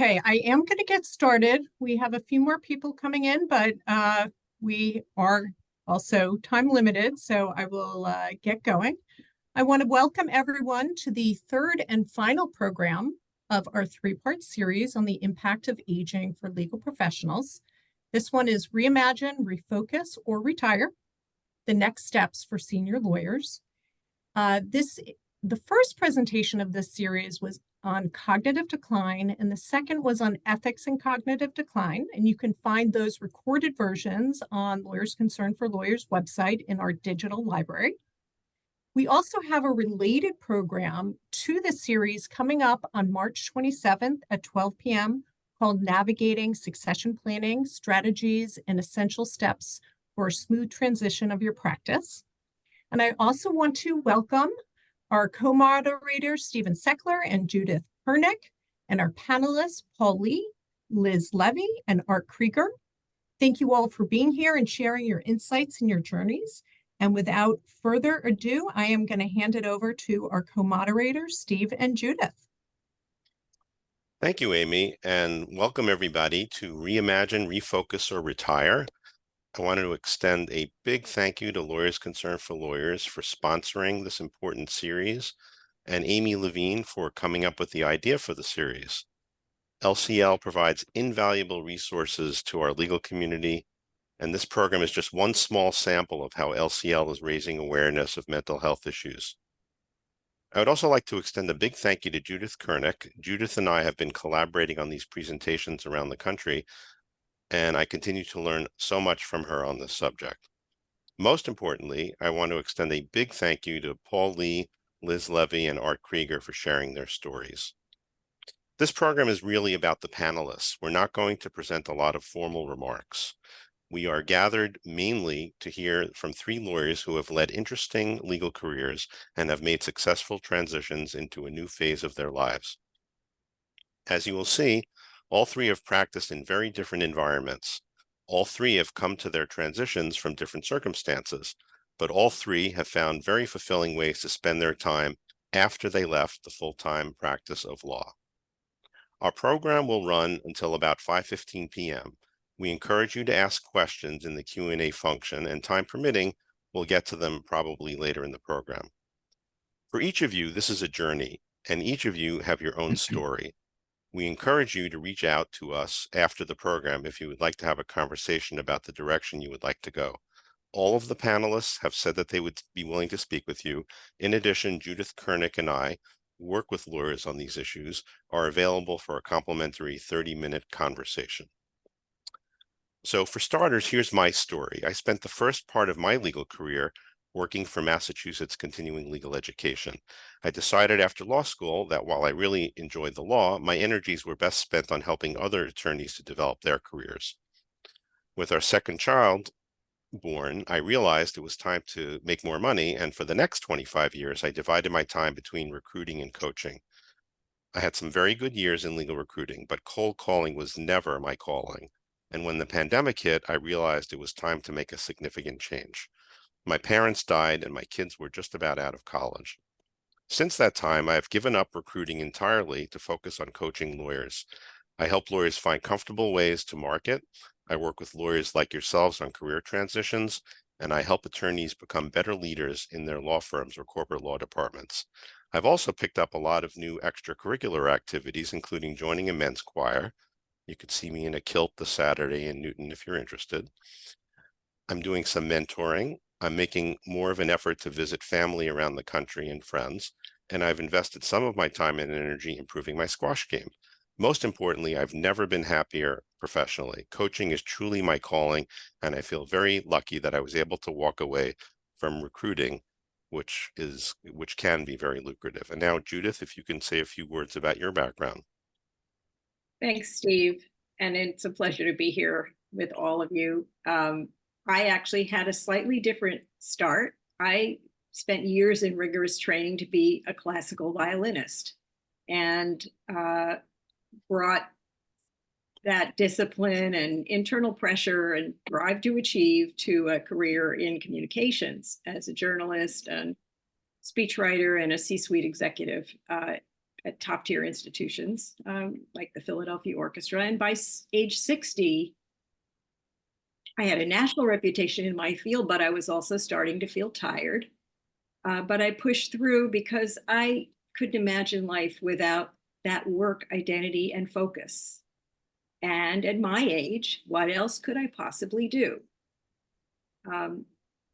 Okay, I am going to get started. We have a few more people coming in, but we are also time limited, so I will get going. I want to welcome everyone to the third and final program of our three-part series on the impact of aging for legal professionals. This one is Reimagine, Refocus, or Retire, the next steps for senior lawyers. The first presentation of this series was on cognitive decline, and the second was on ethics and cognitive decline. And you can find those recorded versions on Lawyers Concerned for Lawyers website in our digital library. We also have a related program to the series coming up on March 27th at 12 p.m. called Navigating Succession Planning, Strategies and Essential Steps for a Smooth Transition of Your Practice. And I also want to welcome our co-moderators, Stephen Seckler and Judith Kurnick, and our panelists, Paul Lee, Liz Levy, and Art Kreiger. Thank you all for being here and sharing your insights and your journeys. And without further ado, I am going to hand it over to our co-moderators, Steve and Judith. Thank you, Amy, and welcome everybody to Reimagine, Refocus, or Retire. I wanted to extend a big thank you to Lawyers Concerned for Lawyers for sponsoring this important series, and Amy Levine for coming up with the idea for the series. LCL provides invaluable resources to our legal community, and this program is just one small sample of how LCL is raising awareness of mental health issues. I would also like to extend a big thank you to Judith Kurnick. Judith and I have been collaborating on these presentations around the country, and I continue to learn so much from her on this subject. Most importantly, I want to extend a big thank you to Paul Lee, Liz Levy, and Art Kreiger for sharing their stories. This program is really about the panelists. We're not going to present a lot of formal remarks. We are gathered mainly to hear from three lawyers who have led interesting legal careers and have made successful transitions into a new phase of their lives. As you will see, all three have practiced in very different environments. All three have come to their transitions from different circumstances, but all three have found very fulfilling ways to spend their time after they left the full-time practice of law. Our program will run until about 5:15 p.m. We encourage you to ask questions in the Q&A function, and time permitting, we'll get to them probably later in the program. For each of you, this is a journey, and each of you have your own story. We encourage you to reach out to us after the program if you would like to have a conversation about the direction you would like to go. All of the panelists have said that they would be willing to speak with you. In addition, Judith Kurnick and I, who work with lawyers on these issues, are available for a complimentary 30-minute conversation. So for starters, here's my story. I spent the first part of my legal career working for Massachusetts Continuing Legal Education. I decided after law school that while I really enjoyed the law, my energies were best spent on helping other attorneys to develop their careers. With our second child born, I realized it was time to make more money, and for the next 25 years, I divided my time between recruiting and coaching. I had some very good years in legal recruiting, but cold calling was never my calling. And when the pandemic hit, I realized it was time to make a significant change. My parents died and my kids were just about out of college. Since that time, I have given up recruiting entirely to focus on coaching lawyers. I help lawyers find comfortable ways to market. I work with lawyers like yourselves on career transitions, and I help attorneys become better leaders in their law firms or corporate law departments. I've also picked up a lot of new extracurricular activities, including joining a men's choir. You could see me in a kilt this Saturday in Newton if you're interested. I'm doing some mentoring. I'm making more of an effort to visit family around the country and friends, and I've invested some of my time and energy improving my squash game. Most importantly, I've never been happier professionally. Coaching is truly my calling, and I feel very lucky that I was able to walk away from recruiting, which can be very lucrative. And now, Judith, if you can say a few words about your background. Thanks, Steve, and it's a pleasure to be here with all of you. I actually had a slightly different start. I spent years in rigorous training to be a classical violinist, and brought that discipline and internal pressure and drive to achieve to a career in communications as a journalist and speechwriter and a C-suite executive. at top tier institutions, like the Philadelphia Orchestra. And by age 60, I had a national reputation in my field, but I was also starting to feel tired. But I pushed through because I couldn't imagine life without that work identity and focus. And at my age, what else could I possibly do?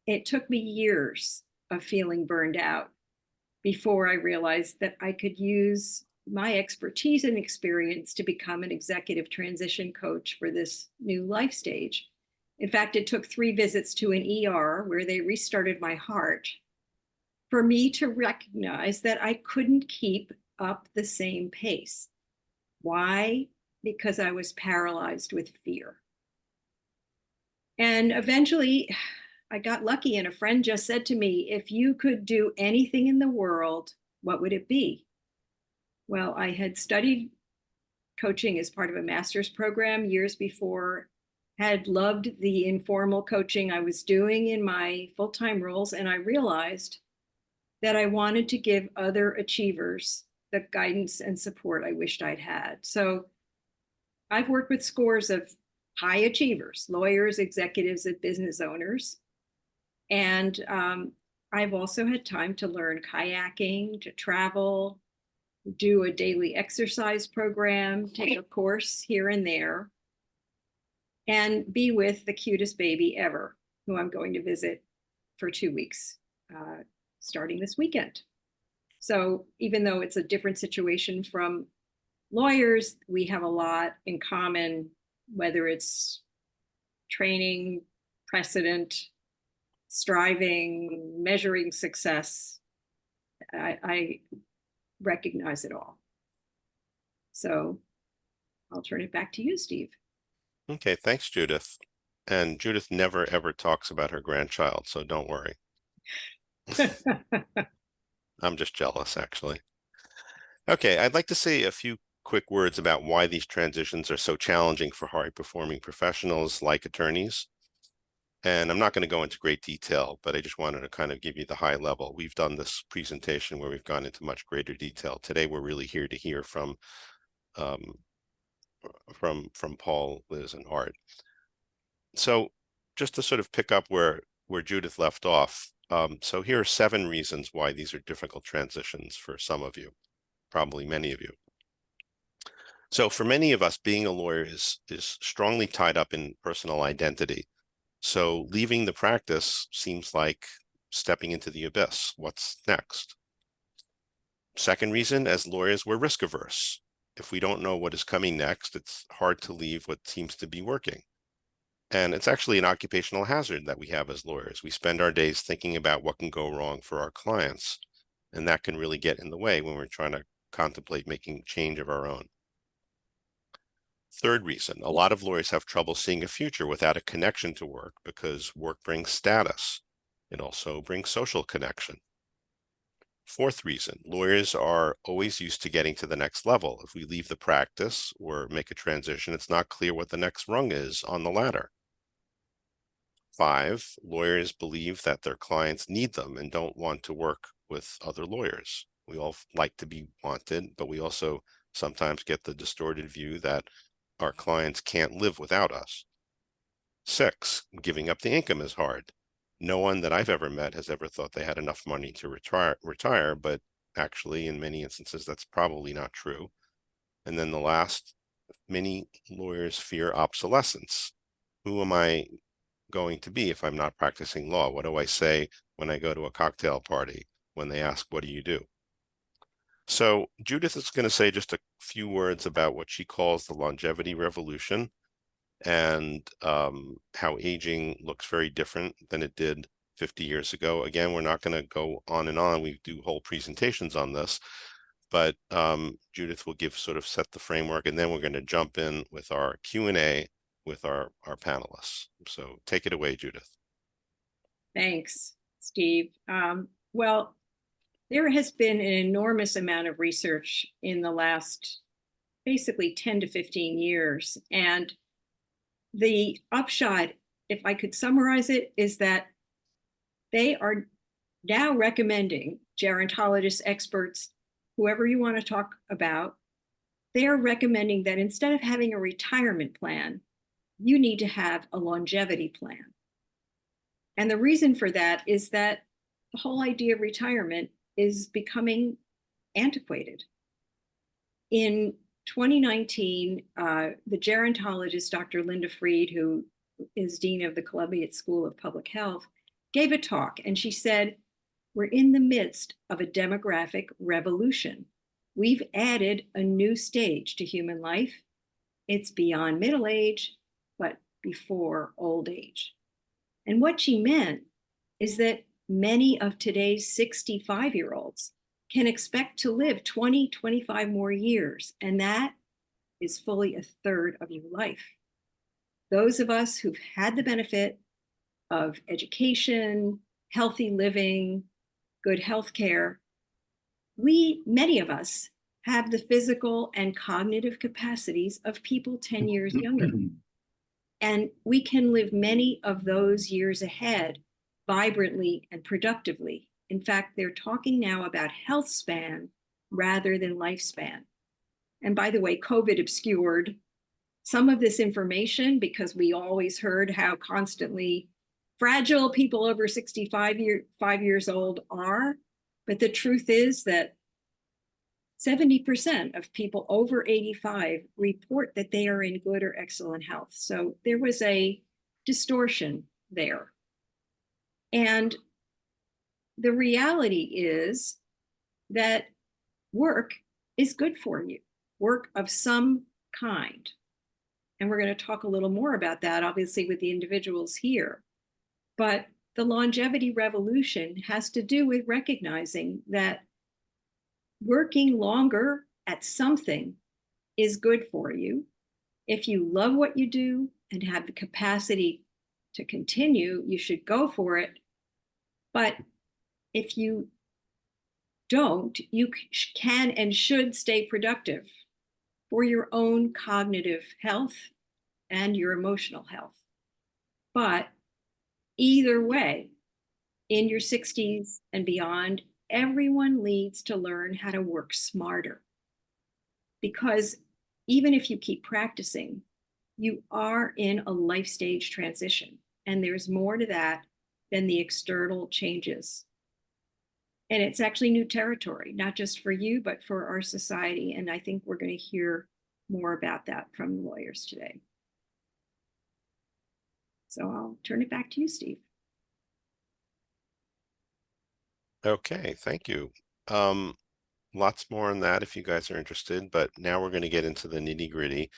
It took me years of feeling burned out before I realized that I could use my expertise and experience to become an executive transition coach for this new life stage. In fact, it took 3 visits to an ER where they restarted my heart for me to recognize that I couldn't keep up the same pace. Why? Because I was paralyzed with fear. And eventually, I got lucky, and a friend just said to me, if you could do anything in the world, what would it be? Well, I had studied coaching as part of a master's program years before, had loved the informal coaching I was doing in my full-time roles, and I realized that I wanted to give other achievers the guidance and support I wished I'd had. So I've worked with scores of high achievers, lawyers, executives, and business owners. And I've also had time to learn kayaking, to travel, do a daily exercise program, take a course here and there, and be with the cutest baby ever, who I'm going to visit for 2 weeks, starting this weekend. So even though it's a different situation from lawyers, we have a lot in common, whether it's training, precedent, striving, measuring success. I recognize it all. So I'll turn it back to you, Steve. Okay, thanks, Judith. And Judith never, ever talks about her grandchild, so don't worry. I'm just jealous, actually. Okay, I'd like to say a few quick words about why these transitions are so challenging for high-performing professionals like attorneys. And I'm not going to go into great detail, but I just wanted to kind of give you the high level. We've done this presentation where we've gone into much greater detail. Today, we're really here to hear from Paul, Liz, and Art. So just to sort of pick up where Judith left off, so here are 7 reasons why these are difficult transitions for some of you, probably many of you. So for many of us, being a lawyer is strongly tied up in personal identity. So leaving the practice seems like stepping into the abyss. What's next? Second reason, as lawyers, we're risk averse. If we don't know what is coming next, it's hard to leave what seems to be working. And it's actually an occupational hazard that we have as lawyers. We spend our days thinking about what can go wrong for our clients, and that can really get in the way when we're trying to contemplate making change of our own. Third reason, a lot of lawyers have trouble seeing a future without a connection to work because work brings status. It also brings social connection. Fourth reason, lawyers are always used to getting to the next level. If we leave the practice or make a transition, it's not clear what the next rung is on the ladder. 5, lawyers believe that their clients need them and don't want to work with other lawyers. We all like to be wanted, but we also sometimes get the distorted view that our clients can't live without us. 6, giving up the income is hard. No one that I've ever met has ever thought they had enough money to retire, but actually in many instances that's probably not true. And then the last, many lawyers fear obsolescence. Who am I going to be if I'm not practicing law? What do I say when I go to a cocktail party when they ask, what do you do? So Judith is going to say just a few words about what she calls the longevity revolution and how aging looks very different than it did 50 years ago. Again, we're not going to go on and on. We do whole presentations on this, but Judith will set the framework, and then we're going to jump in with our Q&A with our panelists. So take it away, Judith. Thanks, Steve. Well, there has been an enormous amount of research in the last basically 10 to 15 years. And the upshot, if I could summarize it, is that they are now recommending, gerontologist experts, whoever you want to talk about, they are recommending that instead of having a retirement plan, you need to have a longevity plan. And the reason for that is that the whole idea of retirement is becoming antiquated. In 2019, the gerontologist, Dr. Linda Fried, who is Dean of the Columbia School of Public Health, gave a talk, and she said, we're in the midst of a demographic revolution. We've added a new stage to human life. It's beyond middle age, but before old age. And what she meant is that many of today's 65-year-olds can expect to live 20, 25 more years, and that is fully a third of your life. Those of us who've had the benefit of education, healthy living, good health care, many of us have the physical and cognitive capacities of people 10 years younger. And we can live many of those years ahead vibrantly and productively. In fact, they're talking now about health span rather than lifespan. And by the way, COVID obscured some of this information because we always heard how constantly fragile people over 65 years old are. But the truth is that 70% of people over 85 report that they are in good or excellent health. So there was a distortion there. And the reality is that work is good for you, work of some kind. And we're going to talk a little more about that, obviously, with the individuals here. But the longevity revolution has to do with recognizing that working longer at something is good for you. If you love what you do and have the capacity to continue, you should go for it. But if you don't, you can and should stay productive for your own cognitive health and your emotional health. But either way, in your 60s and beyond, everyone needs to learn how to work smarter. Because even if you keep practicing, you are in a life stage transition. And there's more to that than the external changes. And it's actually new territory, not just for you, but for our society. And I think we're going to hear more about that from lawyers today. So I'll turn it back to you, Steve. Okay, thank you. Lots more on that if you guys are interested, but now we're going to get into the nitty-gritty.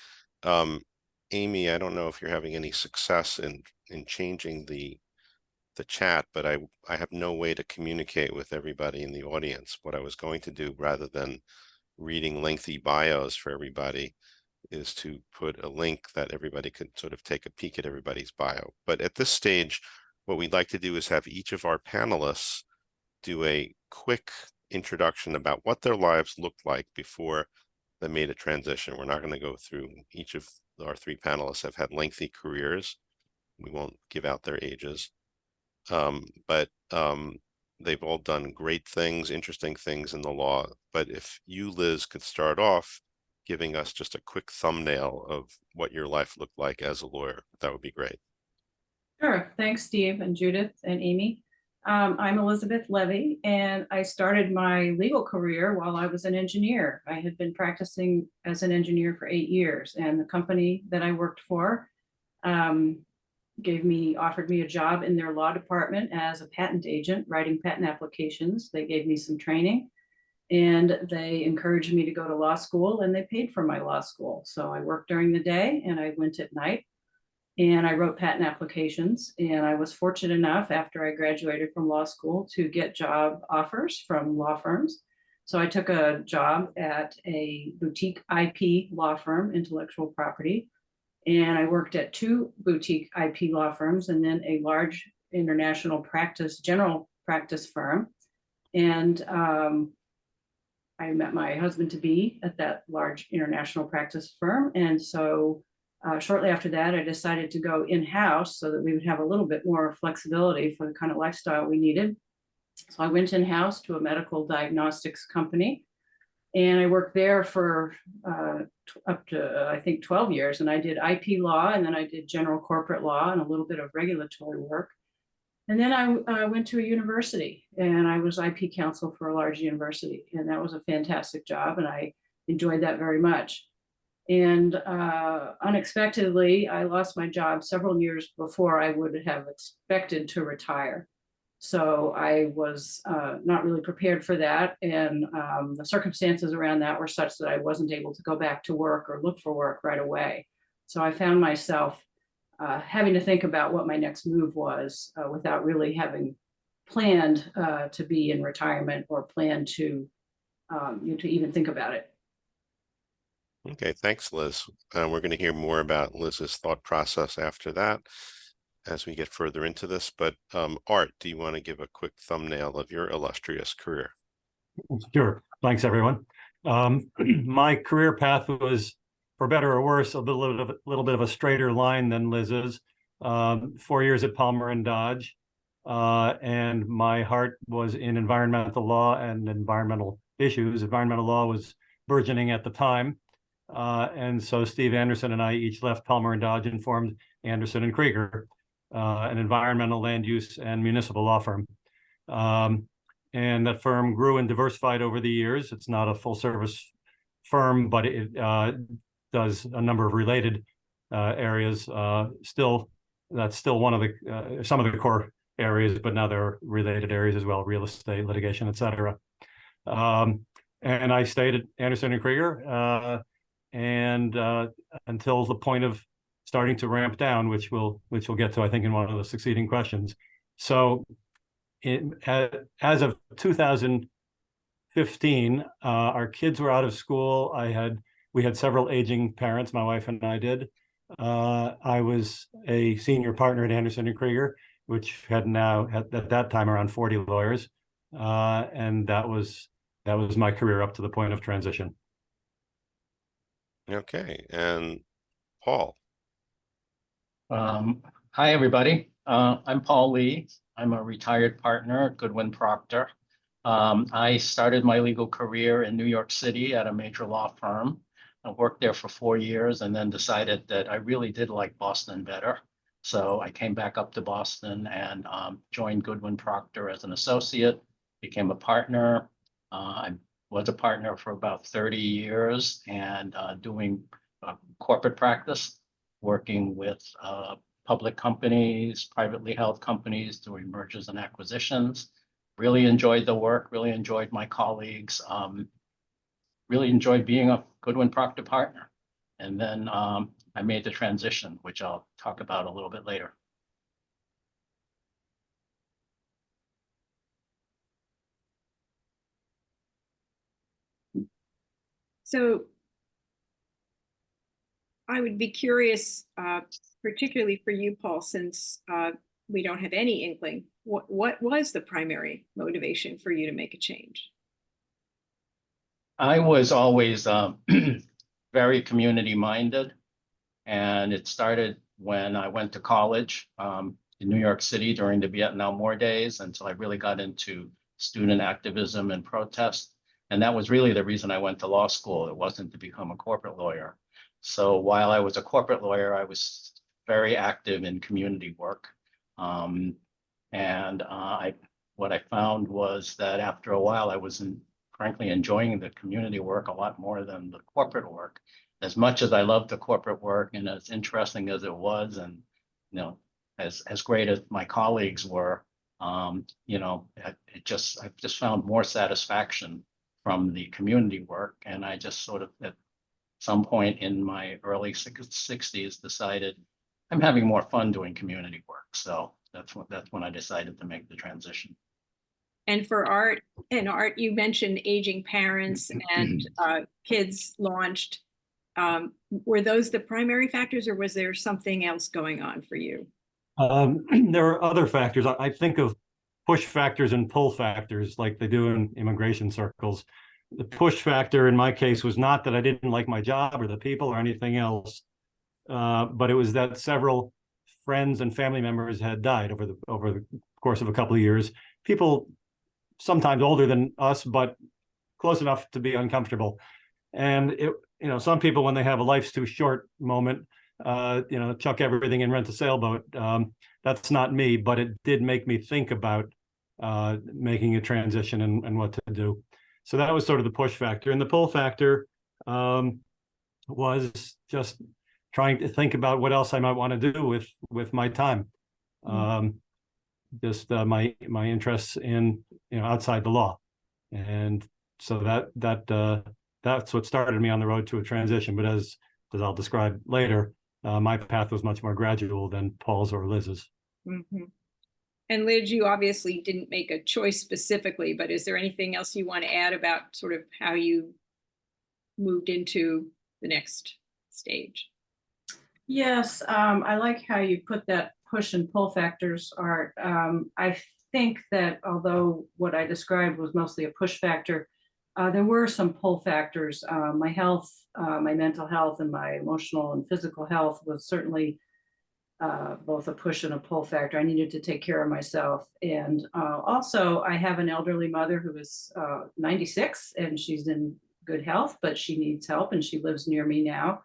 Amy, I don't know if you're having any success in changing the chat, but I have no way to communicate with everybody in the audience. What I was going to do, rather than reading lengthy bios for everybody, is to put a link that everybody could sort of take a peek at everybody's bio. But at this stage, what we'd like to do is have each of our panelists do a quick introduction about what their lives looked like before they made a transition. We're not going to go through. Each of our three panelists have had lengthy careers. We won't give out their ages. But they've all done great things, interesting things in the law. But if you, Liz, could start off giving us just a quick thumbnail of what your life looked like as a lawyer, that would be great. Sure. Thanks, Steve and Judith and Amy. I'm Elizabeth Levy, and I started my legal career while I was an engineer. I had been practicing as an engineer for 8 years, and the company that I worked for offered me a job in their law department as a patent agent, writing patent applications. They gave me some training, and they encouraged me to go to law school, and they paid for my law school. So I worked during the day and I went at night, and I wrote patent applications. And I was fortunate enough, after I graduated from law school, to get job offers from law firms. So I took a job at a boutique IP law firm, intellectual property. And I worked at 2 boutique IP law firms and then a large international practice, general practice firm. And I met my husband-to-be at that large international practice firm. And so shortly after that, I decided to go in-house so that we would have a little bit more flexibility for the kind of lifestyle we needed. So I went in-house to a medical diagnostics company. And I worked there for up to, I think, 12 years. And I did IP law, and then I did general corporate law and a little bit of regulatory work. And then I went to a university, and I was IP counsel for a large university. And that was a fantastic job, and I enjoyed that very much. And unexpectedly, I lost my job several years before I would have expected to retire. So I was not really prepared for that. And the circumstances around that were such that I wasn't able to go back to work or look for work right away. So I found myself having to think about what my next move was without really having planned to be in retirement or planned to even think about it. Okay, thanks, Liz. We're going to hear more about Liz's thought process after that as we get further into this. But Art, do you want to give a quick thumbnail of your illustrious career? Sure. Thanks, everyone. My career path was, for better or worse, a little bit of a straighter line than Liz's. 4 years at Palmer and Dodge, and my heart was in environmental law and environmental issues. Environmental law was burgeoning at the time. And so Steve Anderson and I each left Palmer and Dodge and formed Anderson and Kreiger, an environmental land use and municipal law firm. And that firm grew and diversified over the years. It's not a full service firm, but it does a number of related areas. That's still one of the some of the core areas, but now there are related areas as well: real estate, litigation, et cetera. And I stayed at Anderson and Kreiger until the point of starting to ramp down, which we'll get to, I think, in one of the succeeding questions. So, as of 2015, our kids were out of school. We had several aging parents. My wife and I did. I was a senior partner at Anderson and Kreiger, which had now at that time around 40 lawyers, and that was my career up to the point of transition. Okay, and Paul. Hi, everybody. I'm Paul Lee. I'm a retired partner at Goodwin Proctor. I started my legal career in New York City at a major law firm. I worked there for 4 years and then decided that I really did like Boston better. So I came back up to Boston and joined Goodwin Proctor as an associate, became a partner. I was a partner for about 30 years and doing corporate practice, working with public companies, privately held companies, doing mergers and acquisitions. Really enjoyed the work, really enjoyed my colleagues, really enjoyed being a Goodwin Proctor partner. And then I made the transition, which I'll talk about a little bit later. So I would be curious, particularly for you, Paul, since we don't have any inkling, what was the primary motivation for you to make a change? I was always very community minded, and it started when I went to college in New York City during the Vietnam War days until I really got into student activism and protest. And that was really the reason I went to law school. It wasn't to become a corporate lawyer. So while I was a corporate lawyer, I was very active in community work. What I found was that after a while, I was frankly enjoying the community work a lot more than the corporate work. As much as I loved the corporate work and as interesting as it was, and as great as my colleagues were, I just found more satisfaction from the community work. And I just sort of at some point in my early 60s decided I'm having more fun doing community work. So that's when I decided to make the transition. And for Art, you mentioned aging parents and kids launched. Were those the primary factors, or was there something else going on for you? There are other factors. I think of push factors and pull factors like they do in immigration circles. The push factor in my case was not that I didn't like my job or the people or anything else, but it was that several friends and family members had died over the course of a couple of years. People sometimes older than us, but close enough to be uncomfortable. And it, some people, when they have a life's too short moment, chuck everything and rent a sailboat. That's not me, but it did make me think about making a transition and what to do. So that was sort of the push factor. And the pull factor was just trying to think about what else I might want to do with my time. Just my interests in outside the law, and so that's what started me on the road to a transition. But as I'll describe later, my path was much more gradual than Paul's or Liz's. Mm-hmm. And Liz, you obviously didn't make a choice specifically, but is there anything else you want to add about sort of how you moved into the next stage? Yes, I like how you put that push and pull factors, Art. I think that although what I described was mostly a push factor, there were some pull factors. My health, my mental health, and my emotional and physical health was certainly both a push and a pull factor. I needed to take care of myself. And also, I have an elderly mother who is 96, and she's in good health, but she needs help, and she lives near me now.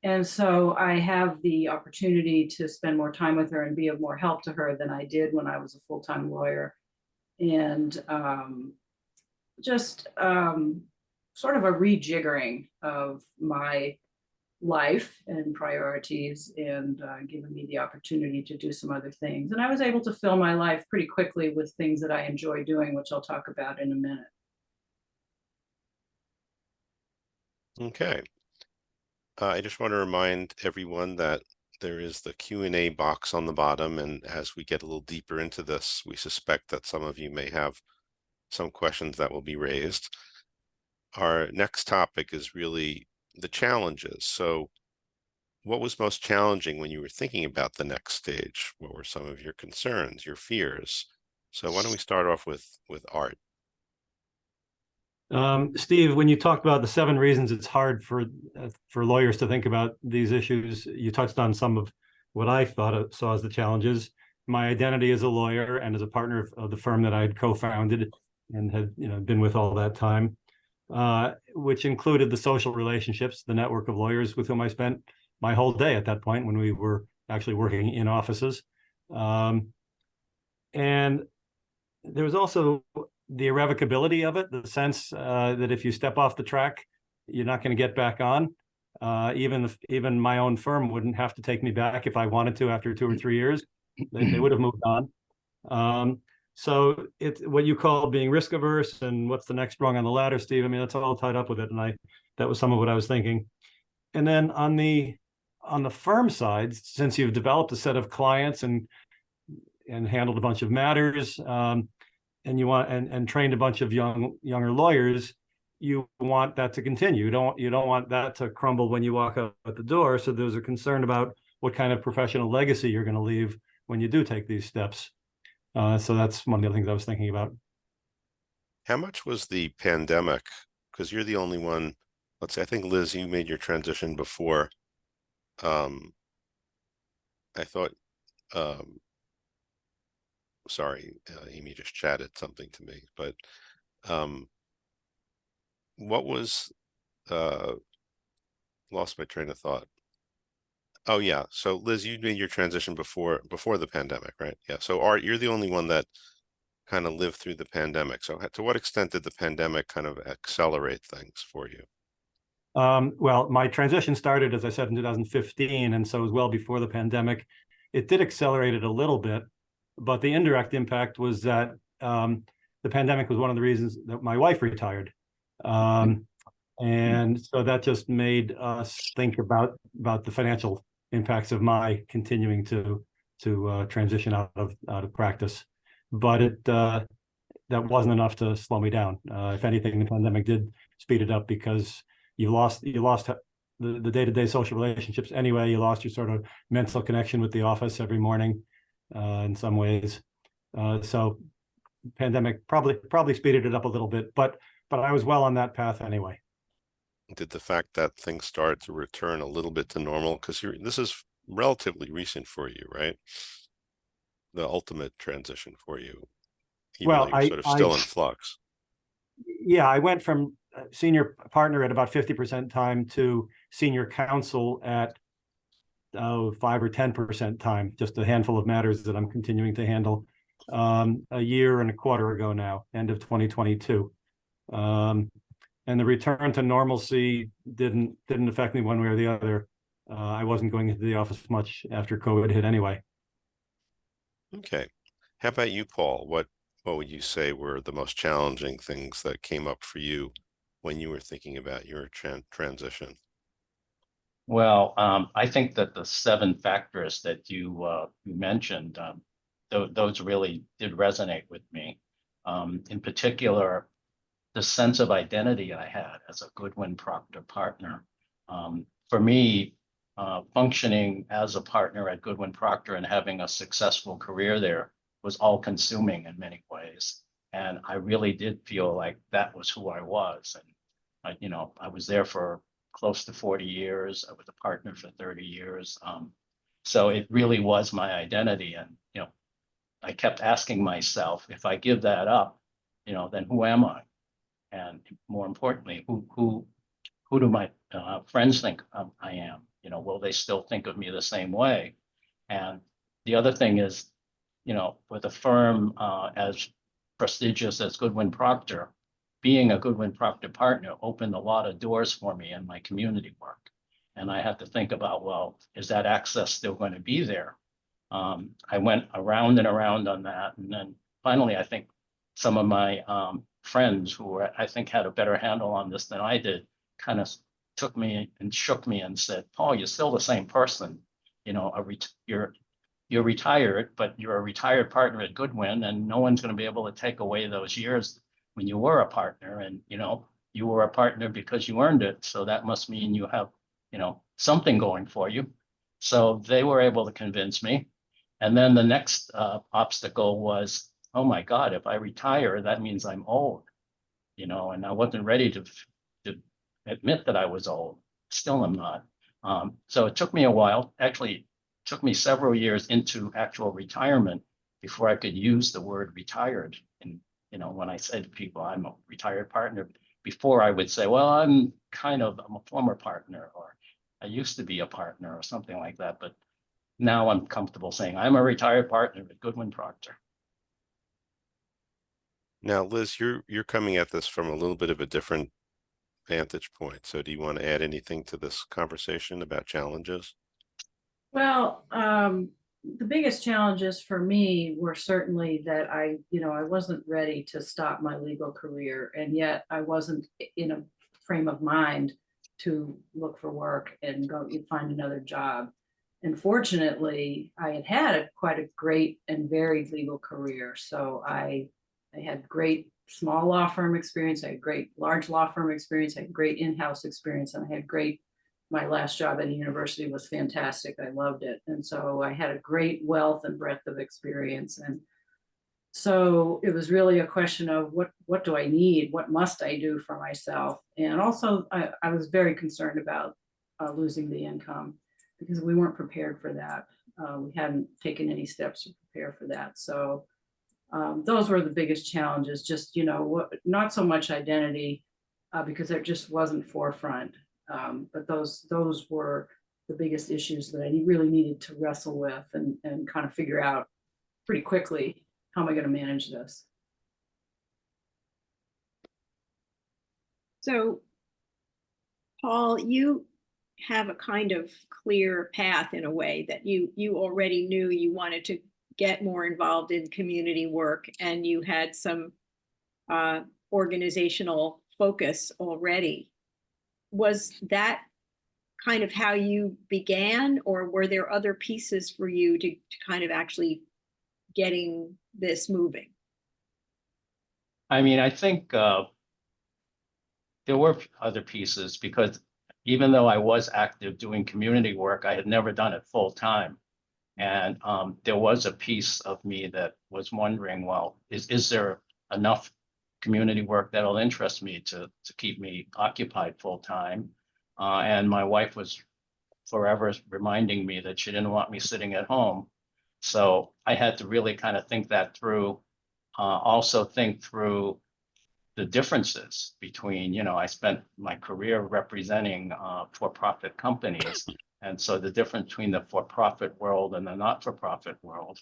And so I have the opportunity to spend more time with her and be of more help to her than I did when I was a full-time lawyer. And sort of a rejiggering of my life and priorities, and given me the opportunity to do some other things. And I was able to fill my life pretty quickly with things that I enjoy doing, which I'll talk about in a minute. Okay. I just want to remind everyone that there is the Q&A box on the bottom, and as we get a little deeper into this, we suspect that some of you may have some questions that will be raised. Our next topic is really the challenges. So what was most challenging when you were thinking about the next stage? What were some of your concerns, your fears? So why don't we start off with Art? Steve, when you talked about the 7 reasons it's hard for lawyers to think about these issues, you touched on some of what I saw as the challenges. My identity as a lawyer and as a partner of the firm that I had co-founded and had been with all that time, which included the social relationships, the network of lawyers with whom I spent my whole day at that point when we were actually working in offices. And there was also the irrevocability of it, the sense that if you step off the track, you're not going to get back on. Even my own firm wouldn't have to take me back if I wanted to after 2 or 3 years. They would have moved on. So it's what you call being risk averse, and what's the next rung on the ladder, Steve? I mean, that's all tied up with it, and that was some of what I was thinking. And then on the firm side, since you've developed a set of clients and handled a bunch of matters, and you want and trained a bunch of younger lawyers, you want that to continue. You don't want that to crumble when you walk out the door. So there's a concern about what kind of professional legacy you're going to leave when you do take these steps. So that's one of the things I was thinking about. How much was the pandemic? Because you're the only one. Let's say, I think Liz, you made your transition before. I thought. Sorry, Amy just chatted something to me, but what was, lost my train of thought. Oh yeah, so Liz, you made your transition before the pandemic, right? Yeah, so Art, you're the only one that kind of lived through the pandemic. So to what extent did the pandemic kind of accelerate things for you? Well, my transition started, as I said, in 2015, and so it was well before the pandemic. It did accelerate it a little bit. But the indirect impact was that the pandemic was one of the reasons that my wife retired. And so that just made us think about the financial impacts of my continuing to transition out of practice. But that wasn't enough to slow me down. If anything, the pandemic did speed it up, because you lost the day-to-day social relationships anyway. You lost your sort of mental connection with the office every morning. In some ways, so pandemic probably speeded it up a little bit, but I was well on that path anyway. Did the fact that things started to return a little bit to normal, because this is relatively recent for you, right? The ultimate transition for you, even though you're sort of still in flux. Yeah, I went from senior partner at about 50% time to senior counsel at 5 or 10% time, just a handful of matters that I'm continuing to handle a year and a quarter ago now, end of 2022. And the return to normalcy didn't affect me one way or the other. I wasn't going into the office much after COVID hit anyway. Okay. How about you, Paul? What would you say were the most challenging things that came up for you when you were thinking about your transition? Well, I think that the 7 factors that you mentioned, those really did resonate with me. In particular, the sense of identity I had as a Goodwin Procter partner. For me, functioning as a partner at Goodwin Procter and having a successful career there was all consuming in many ways. And I really did feel like that was who I was. And I was there for close to 40 years. I was a partner for 30 years. So it really was my identity. And, I kept asking myself, if I give that up, then who am I? And more importantly, who do my friends think I am? Will they still think of me the same way? And the other thing is, with a firm as prestigious as Goodwin Procter, being a Goodwin Procter partner opened a lot of doors for me in my community work. And I had to think about, well, is that access still going to be there? I went around and around on that. And then finally, I think some of my friends who I think had a better handle on this than I did kind of took me and shook me and said, Paul, you're still the same person. You're retired, but you're a retired partner at Goodwin, and no one's going to be able to take away those years when you were a partner. And, you were a partner because you earned it. So that must mean you have, something going for you. So they were able to convince me. And then the next obstacle was, oh my God, if I retire, that means I'm old, and I wasn't ready to admit that I was old. Still am not. So it took me a while. Actually, it took me several years into actual retirement before I could use the word retired. And, when I said to people, I'm a retired partner, before I would say, well, I'm a former partner, or I used to be a partner, or something like that. But now I'm comfortable saying I'm a retired partner at Goodwin Procter. Now, Liz, you're coming at this from a little bit of a different vantage point. So do you want to add anything to this conversation about challenges? Well, the biggest challenges for me were certainly that I wasn't ready to stop my legal career, and yet I wasn't in a frame of mind to look for work and go find another job. And fortunately, I had quite a great and varied legal career. So I had great small law firm experience, I had great large law firm experience, I had great in-house experience, and I had my last job at a university was fantastic. I loved it. And so I had a great wealth and breadth of experience. And so it was really a question of what do I need? What must I do for myself? And also I was very concerned about losing the income, because we weren't prepared for that. We hadn't taken any steps to prepare for that. So those were the biggest challenges, just, not so much identity, because it just wasn't forefront. But those were the biggest issues that I really needed to wrestle with and kind of figure out pretty quickly, how am I going to manage this? So, Paul, you have a kind of clear path in a way that you already knew you wanted to get more involved in community work, and you had some organizational focus already. Was that kind of how you began, or were there other pieces for you to kind of actually getting this moving? I mean, I think there were other pieces, because even though I was active doing community work, I had never done it full time. And there was a piece of me that was wondering, well, is there enough community work that'll interest me to keep me occupied full time? And my wife was forever reminding me that she didn't want me sitting at home. So I had to really kind of think that through. Also think through the differences between, I spent my career representing for-profit companies. And so the difference between the for-profit world and the not-for-profit world.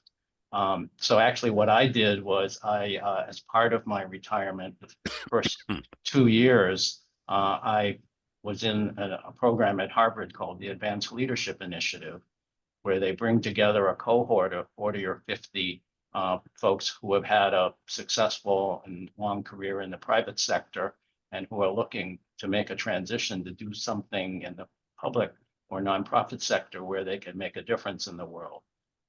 So actually what I did was as part of my retirement, the first 2 years, I was in a program at Harvard called the Advanced Leadership Initiative, where they bring together a cohort of 40 or 50 folks who have had a successful and long career in the private sector and who are looking to make a transition to do something in the public or nonprofit sector where they can make a difference in the world.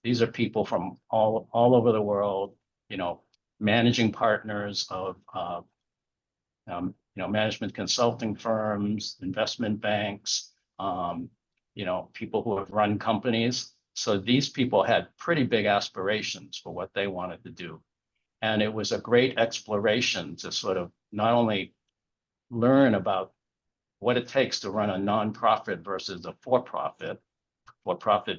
These are people from all over the world, managing partners of management consulting firms, investment banks, people who have run companies. So these people had pretty big aspirations for what they wanted to do. And it was a great exploration to sort of not only learn about what it takes to run a nonprofit versus a for-profit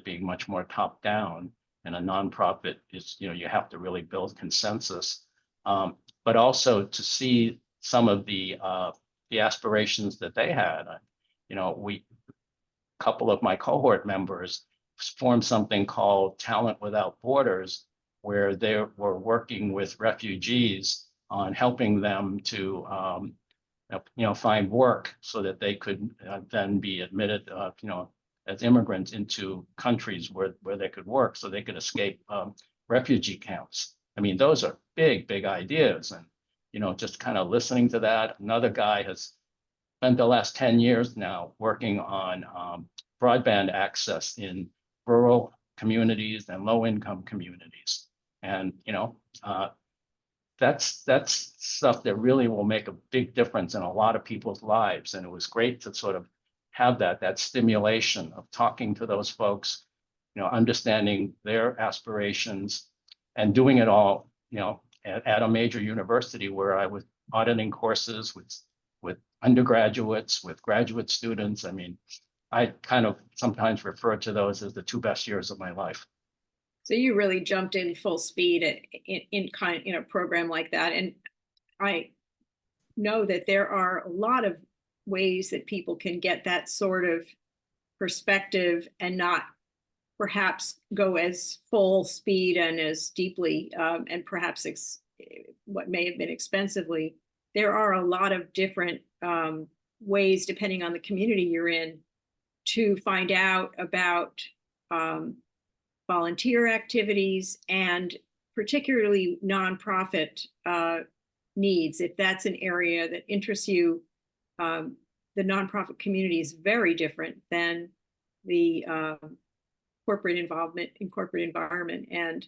being much more top down, and a nonprofit is, you have to really build consensus, but also to see some of the aspirations that they had. A couple of my cohort members formed something called Talent Without Borders, where they were working with refugees on helping them to find work so that they could then be admitted as immigrants into countries where they could work so they could escape refugee camps. I mean, those are big ideas. And, just kind of listening to that. Another guy has spent the last 10 years now working on broadband access in rural communities and low-income communities. And, that's stuff that really will make a big difference in a lot of people's lives. And it was great to sort of have that stimulation of talking to those folks, understanding their aspirations and doing it all, at a major university where I was auditing courses with undergraduates, with graduate students. I mean, I kind of sometimes refer to those as the 2 best years of my life. So you really jumped in full speed in a program like that. And I know that there are a lot of ways that people can get that sort of perspective and not perhaps go as full speed and as deeply and perhaps what may have been expensively. There are a lot of different ways, depending on the community you're in, to find out about volunteer activities and particularly nonprofit needs. If that's an area that interests you, the nonprofit community is very different than the corporate involvement in corporate environment. And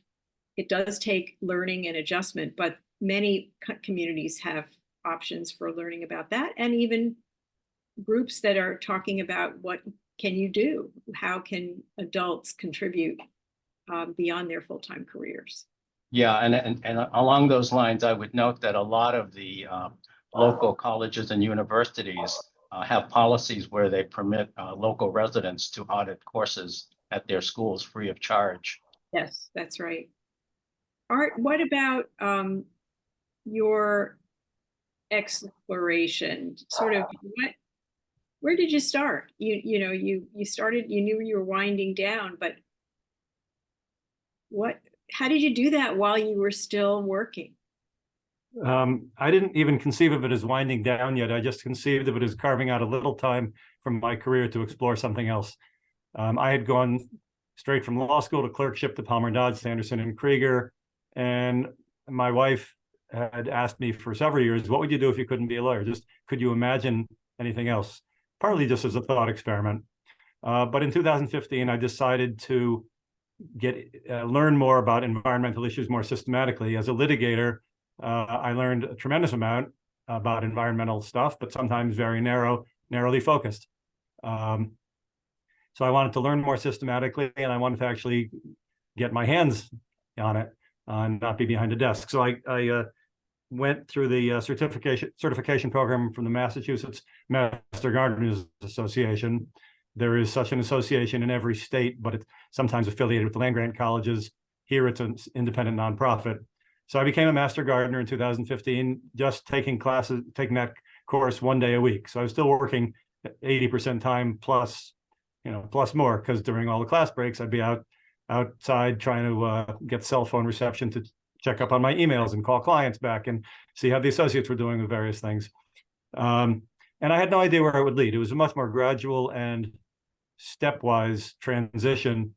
it does take learning and adjustment, but many communities have options for learning about that. And even groups that are talking about what can you do? How can adults contribute beyond their full-time careers? Yeah, and along those lines, I would note that a lot of the local colleges and universities have policies where they permit local residents to audit courses at their schools free of charge. Yes, that's right. Art, what about your exploration? Sort of where did you start? You started, you knew you were winding down, but how did you do that while you were still working? I didn't even conceive of it as winding down yet. I just conceived of it as carving out a little time from my career to explore something else. I had gone straight from law school to clerkship to Palmer Dodge, Sanderson and Kreiger. And my wife had asked me for several years, what would you do if you couldn't be a lawyer? Just could you imagine anything else? Partly just as a thought experiment. But in 2015, I decided to learn more about environmental issues more systematically. As a litigator, I learned a tremendous amount about environmental stuff, but sometimes very narrowly focused. So I wanted to learn more systematically, and I wanted to actually get my hands on it and not be behind a desk. So I went through the certification program from the Massachusetts Master Gardeners Association. There is such an association in every state, but it's sometimes affiliated with the land-grant colleges. Here it's an independent nonprofit. So I became a master gardener in 2015, just taking that course 1 day a week. So I was still working 80% time plus, plus more, because during all the class breaks, I'd be outside trying to get cell phone reception to check up on my emails and call clients back and see how the associates were doing with various things. And I had no idea where it would lead. It was a much more gradual and stepwise transition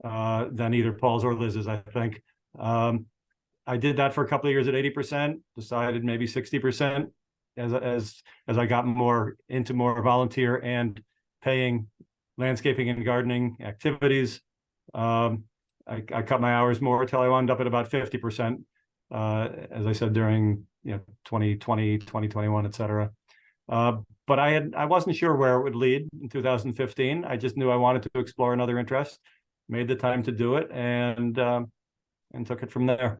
than either Paul's or Liz's, I think. I did that for a couple of years at 80%, decided maybe 60% as I got more into more volunteer and paying landscaping and gardening activities. I cut my hours more till I wound up at about 50%, as I said, during 2020, 2021, et cetera. But I wasn't sure where it would lead in 2015. I just knew I wanted to explore another interest, made the time to do it, and took it from there.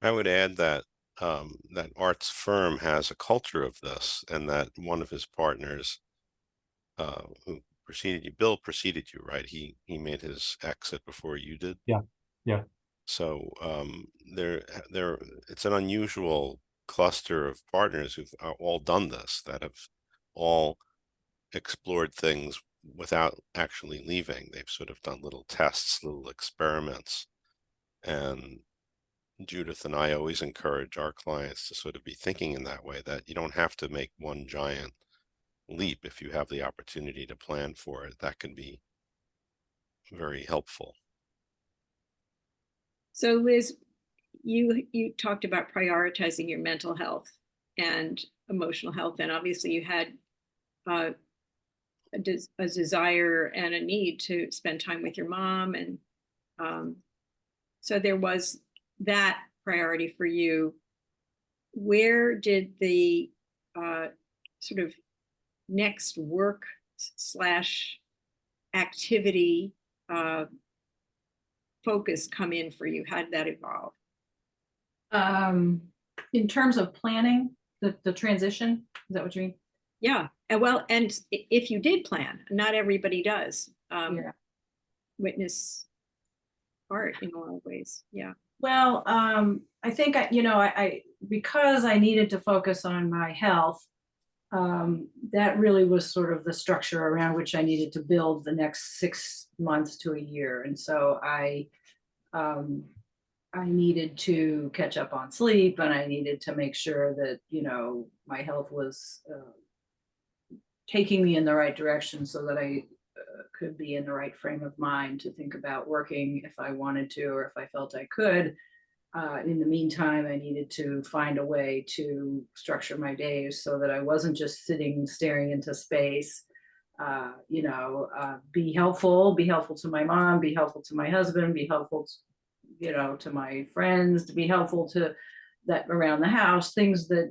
I would add that that Art's firm has a culture of this, and that one of his partners, who preceded you, Bill preceded you, right? He made his exit before you did. Yeah. So it's an unusual cluster of partners who've all done this, that have all explored things without actually leaving. They've sort of done little tests, little experiments. And Judith and I always encourage our clients to sort of be thinking in that way, that you don't have to make one giant leap. If you have the opportunity to plan for it, that can be very helpful. So Liz, you talked about prioritizing your mental health and emotional health, and obviously you had a desire and a need to spend time with your mom, and so there was that priority for you. Where did the sort of next work / activity focus come in for you? How did that evolve? In terms of planning the transition, is that what you mean? Yeah, and if you did plan, not everybody does. Yeah. Witness art in a lot of ways. Yeah. Well, I think I because I needed to focus on my health, that really was sort of the structure around which I needed to build the next 6 months to a year. And so I needed to catch up on sleep, and I needed to make sure that, my health was taking me in the right direction, so that I could be in the right frame of mind to think about working if I wanted to, or if I felt I could. In the meantime, I needed to find a way to structure my days so that I wasn't just sitting staring into space. Be helpful to my mom, be helpful to my husband, be helpful to my friends, to be helpful to that around the house, things that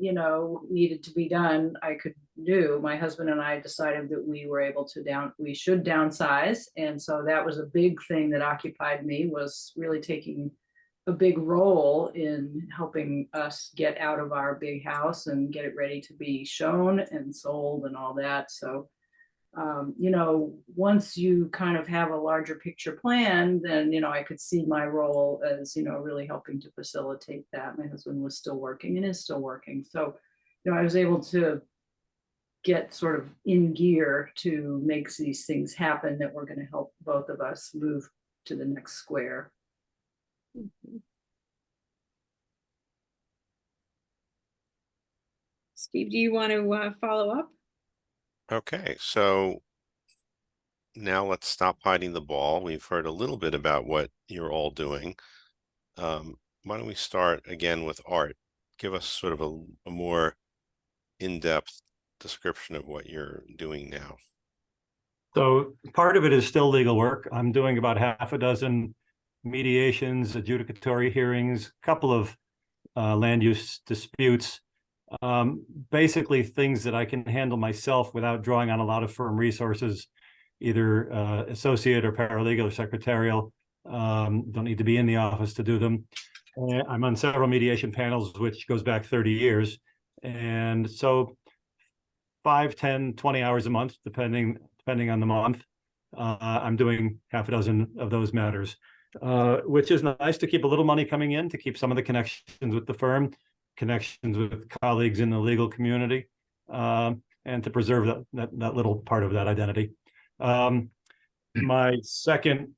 needed to be done, I could do. My husband and I decided that we should downsize, and so that was a big thing that occupied me, was really taking a big role in helping us get out of our big house and get it ready to be shown and sold and all that. So once you kind of have a larger picture plan, then, I could see my role as, really helping to facilitate that. My husband was still working and is still working. So, I was able to get sort of in gear to make these things happen that were going to help both of us move to the next square. Mm-hmm. Steve, do you want to follow up? Okay, so now let's stop hiding the ball. We've heard a little bit about what you're all doing. Why don't we start again with Art? Give us sort of a more in-depth description of what you're doing now. So part of it is still legal work. I'm doing about half a dozen mediations, adjudicatory hearings, a couple of land use disputes, basically things that I can handle myself without drawing on a lot of firm resources, either associate or paralegal or secretarial. Don't need to be in the office to do them. I'm on several mediation panels, which goes back 30 years. And so 5, 10, 20 hours a month, depending on the month. I'm doing half a dozen of those matters. which is nice to keep a little money coming in, to keep some of the connections with the firm, connections with colleagues in the legal community, and to preserve that little part of that identity. My second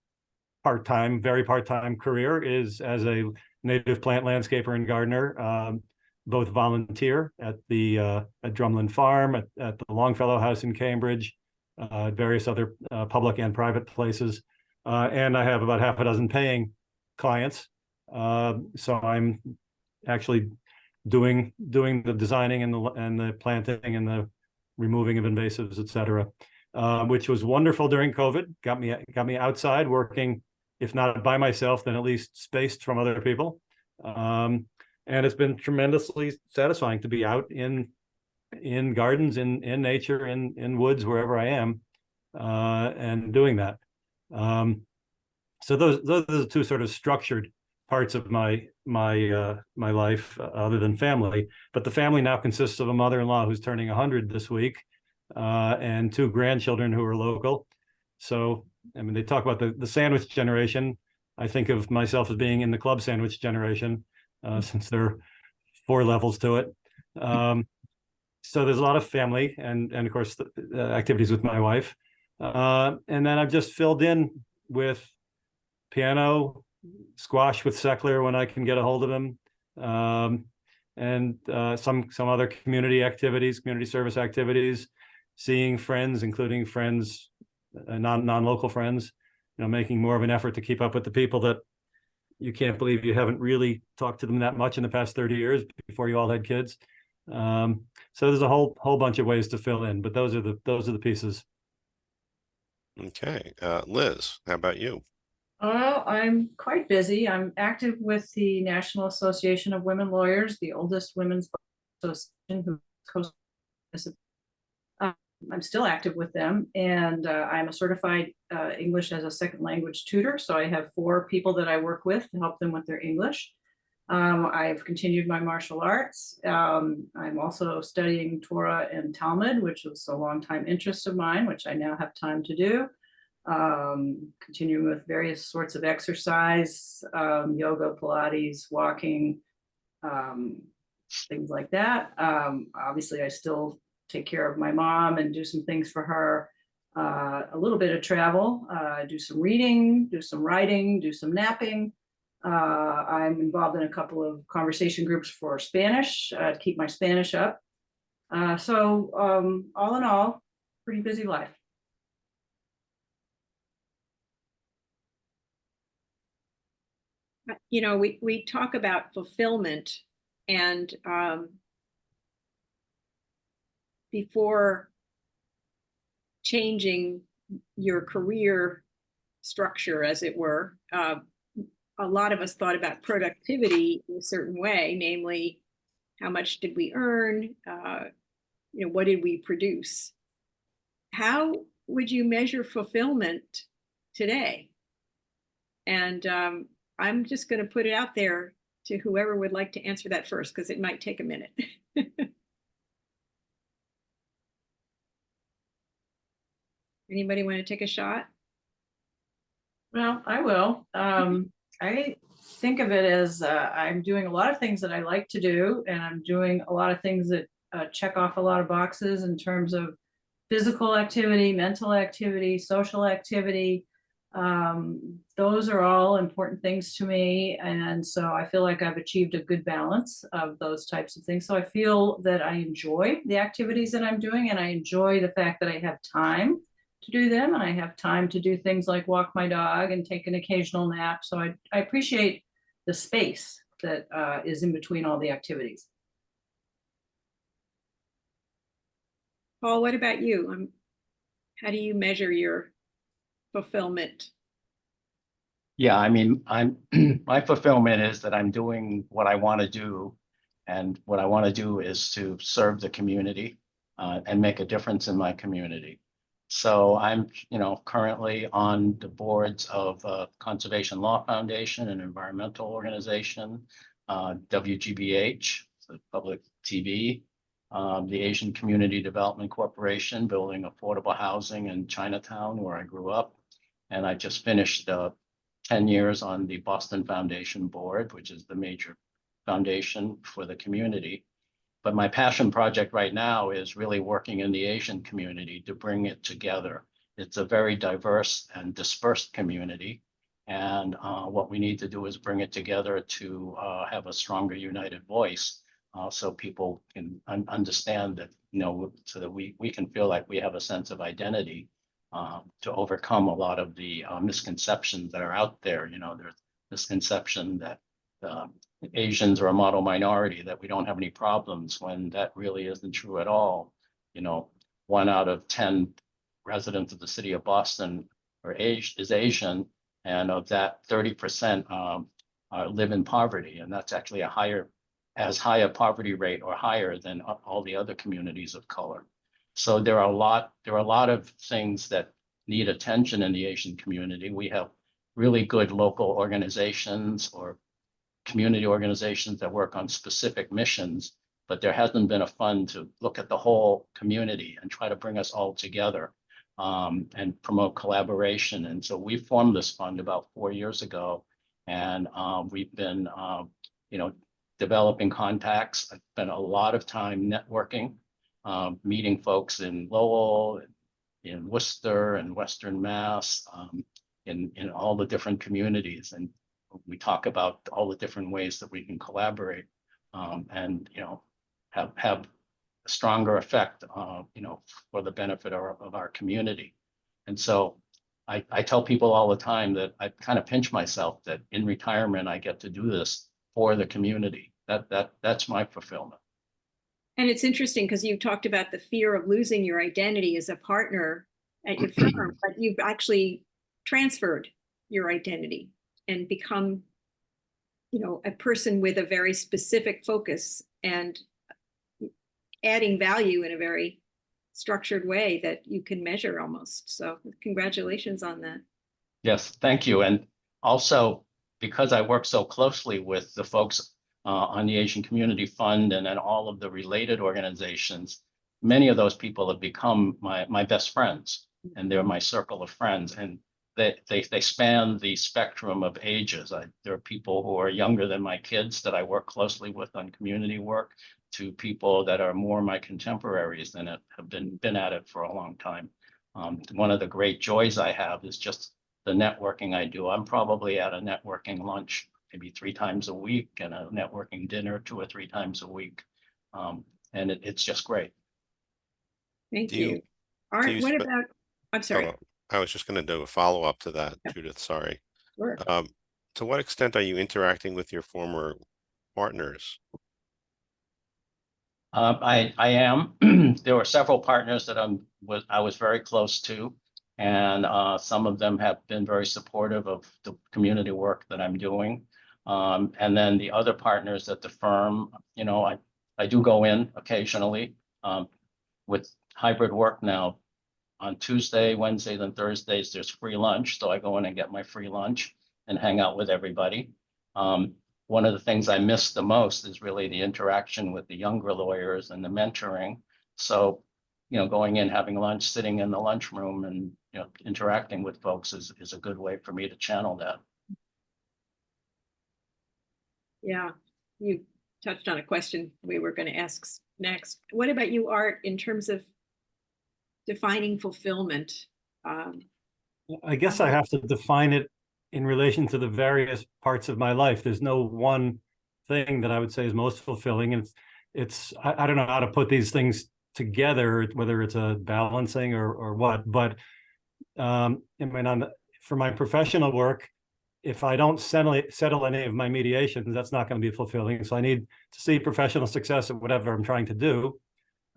very part-time career is as a native plant landscaper and gardener, both volunteer at Drumlin Farm, at the Longfellow House in Cambridge, various other public and private places. And I have about half a dozen paying clients. So I'm actually doing the designing and the planting and the removing of invasives, et cetera, which was wonderful during COVID. Got me outside working, if not by myself, then at least spaced from other people. And it's been tremendously satisfying to be out in gardens, in nature, in woods, wherever I am, and doing that. So those are the two sort of structured parts of my life, other than family. But the family now consists of a mother-in-law who's turning 100 this week, and 2 grandchildren who are local. So, I mean, they talk about the sandwich generation. I think of myself as being in the club sandwich generation, since there are 4 levels to it. So there's a lot of family and of course the activities with my wife. And then I've just filled in with piano, squash with Seckler when I can get a hold of him, and some other community activities, community service activities, seeing friends, including friends, non-local friends, making more of an effort to keep up with the people that you can't believe you haven't really talked to them that much in the past 30 years before you all had kids. So there's a whole bunch of ways to fill in, but those are the pieces. Okay, Liz, how about you? Well, I'm quite busy. I'm active with the National Association of Women Lawyers, the oldest women's association I'm still active with them, and I'm a certified English as a second language tutor. So I have 4 people that I work with to help them with their English. I've continued my martial arts. I'm also studying Torah and Talmud, which was a long-time interest of mine, which I now have time to do. Continuing with various sorts of exercise, yoga, Pilates, walking, things like that. Obviously, I still take care of my mom and do some things for her. A little bit of travel, do some reading, do some writing, do some napping. I'm involved in a couple of conversation groups for Spanish to keep my Spanish up. So all in all, pretty busy life. We talk about fulfillment, and before changing your career structure, as it were, a lot of us thought about productivity in a certain way, namely, how much did we earn? What did we produce? How would you measure fulfillment today? And I'm just going to put it out there to whoever would like to answer that first, because it might take a minute. Anybody want to take a shot? Well, I will. I think of it as I'm doing a lot of things that I like to do, and I'm doing a lot of things that check off a lot of boxes in terms of physical activity, mental activity, social activity. Those are all important things to me. And so I feel like I've achieved a good balance of those types of things. So I feel that I enjoy the activities that I'm doing, and I enjoy the fact that I have time to do them, and I have time to do things like walk my dog and take an occasional nap. So I appreciate the space that is in between all the activities. Paul, what about you? How do you measure your fulfillment? Yeah, I mean, my fulfillment is that I'm doing what I want to do, and what I want to do is to serve the community and make a difference in my community. So I'm, currently on the boards of Conservation Law Foundation, an environmental organization, WGBH, so public TV, the Asian Community Development Corporation, building affordable housing in Chinatown, where I grew up. And I just finished 10 years on the Boston Foundation Board, which is the major foundation for the community. But my passion project right now is really working in the Asian community to bring it together. It's a very diverse and dispersed community. And what we need to do is bring it together to have a stronger united voice, so people can understand that, so that we can feel like we have a sense of identity, to overcome a lot of the misconceptions that are out there. There's misconception that Asians are a model minority, that we don't have any problems, when that really isn't true at all. 1 out of 10 residents of the city of Boston is Asian, and of that 30% live in poverty, and that's actually as high a poverty rate or higher than all the other communities of color. So there are a lot of things that need attention in the Asian community. We have really good local organizations or community organizations that work on specific missions, but there hasn't been a fund to look at the whole community and try to bring us all together, and promote collaboration. And so we formed this fund about 4 years ago, and we've been, developing contacts. I've spent a lot of time networking, meeting folks in Lowell, in Worcester, and Western Mass, in all the different communities. And we talk about all the different ways that we can collaborate, and have a stronger effect, for the benefit of our community. And so I tell people all the time that I kind of pinch myself that in retirement I get to do this for the community. That's my fulfillment. And it's interesting because you talked about the fear of losing your identity as a partner at your firm, but you've actually transferred your identity and become, a person with a very specific focus and adding value in a very structured way that you can measure almost. So congratulations on that. Yes, thank you. And also, because I work so closely with the folks on the Asian Community Fund and then all of the related organizations, many of those people have become my best friends, and they're my circle of friends. And they span the spectrum of ages. There are people who are younger than my kids that I work closely with on community work, to people that are more my contemporaries and have been at it for a long time. One of the great joys I have is just the networking I do. I'm probably at a networking lunch maybe 3 times a week, and a networking dinner 2 or 3 times a week. And it's just great. Thank you. Art, what about, I'm sorry. Oh, I was just going to do a follow-up to that, Judith, sorry. Sure. To what extent are you interacting with your former partners? I am. There were several partners that I was very close to, and some of them have been very supportive of the community work that I'm doing. And then the other partners at the firm, I do go in occasionally, with hybrid work now. On Tuesday, Wednesdays, and Thursdays, there's free lunch, so I go in and get my free lunch and hang out with everybody. One of the things I miss the most is really the interaction with the younger lawyers and the mentoring. So, going in, having lunch, sitting in the lunchroom, and interacting with folks is a good way for me to channel that. Yeah, you touched on a question we were going to ask next. What about you, Art, in terms of defining fulfillment? I guess I have to define it in relation to the various parts of my life. There's no one thing that I would say is most fulfilling. And I don't know how to put these things together, whether it's a balancing or what, but for my professional work, if I don't settle any of my mediations, that's not going to be fulfilling. So I need to see professional success at whatever I'm trying to do.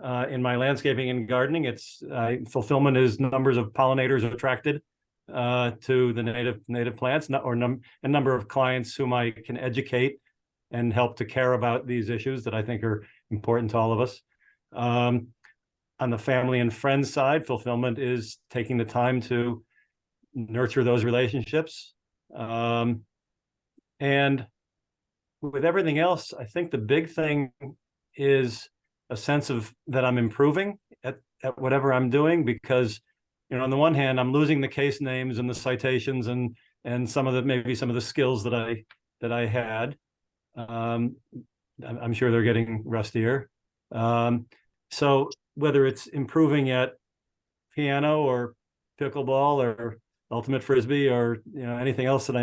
In my landscaping and gardening, fulfillment is numbers of pollinators attracted to the native plants, a number of clients whom I can educate and help to care about these issues that I think are important to all of us. On the family and friends side, fulfillment is taking the time to nurture those relationships. And with everything else, I think the big thing is a sense of that I'm improving at whatever I'm doing, because on the one hand, I'm losing the case names and the citations and and maybe some of the skills that I had. I'm sure they're getting rustier. So whether it's improving at piano or pickleball or ultimate frisbee or anything else that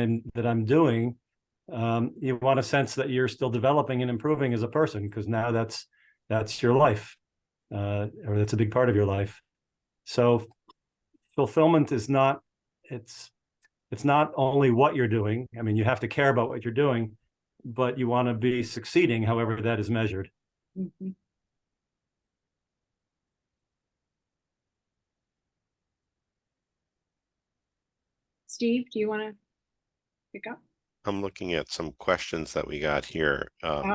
I'm doing, you want a sense that you're still developing and improving as a person, because now that's your life, or that's a big part of your life. So fulfillment is not it's not only what you're doing. I mean, you have to care about what you're doing, but you want to be succeeding, however that is measured. Mm-hmm. Steve, do you want to pick up? I'm looking at some questions that we got here,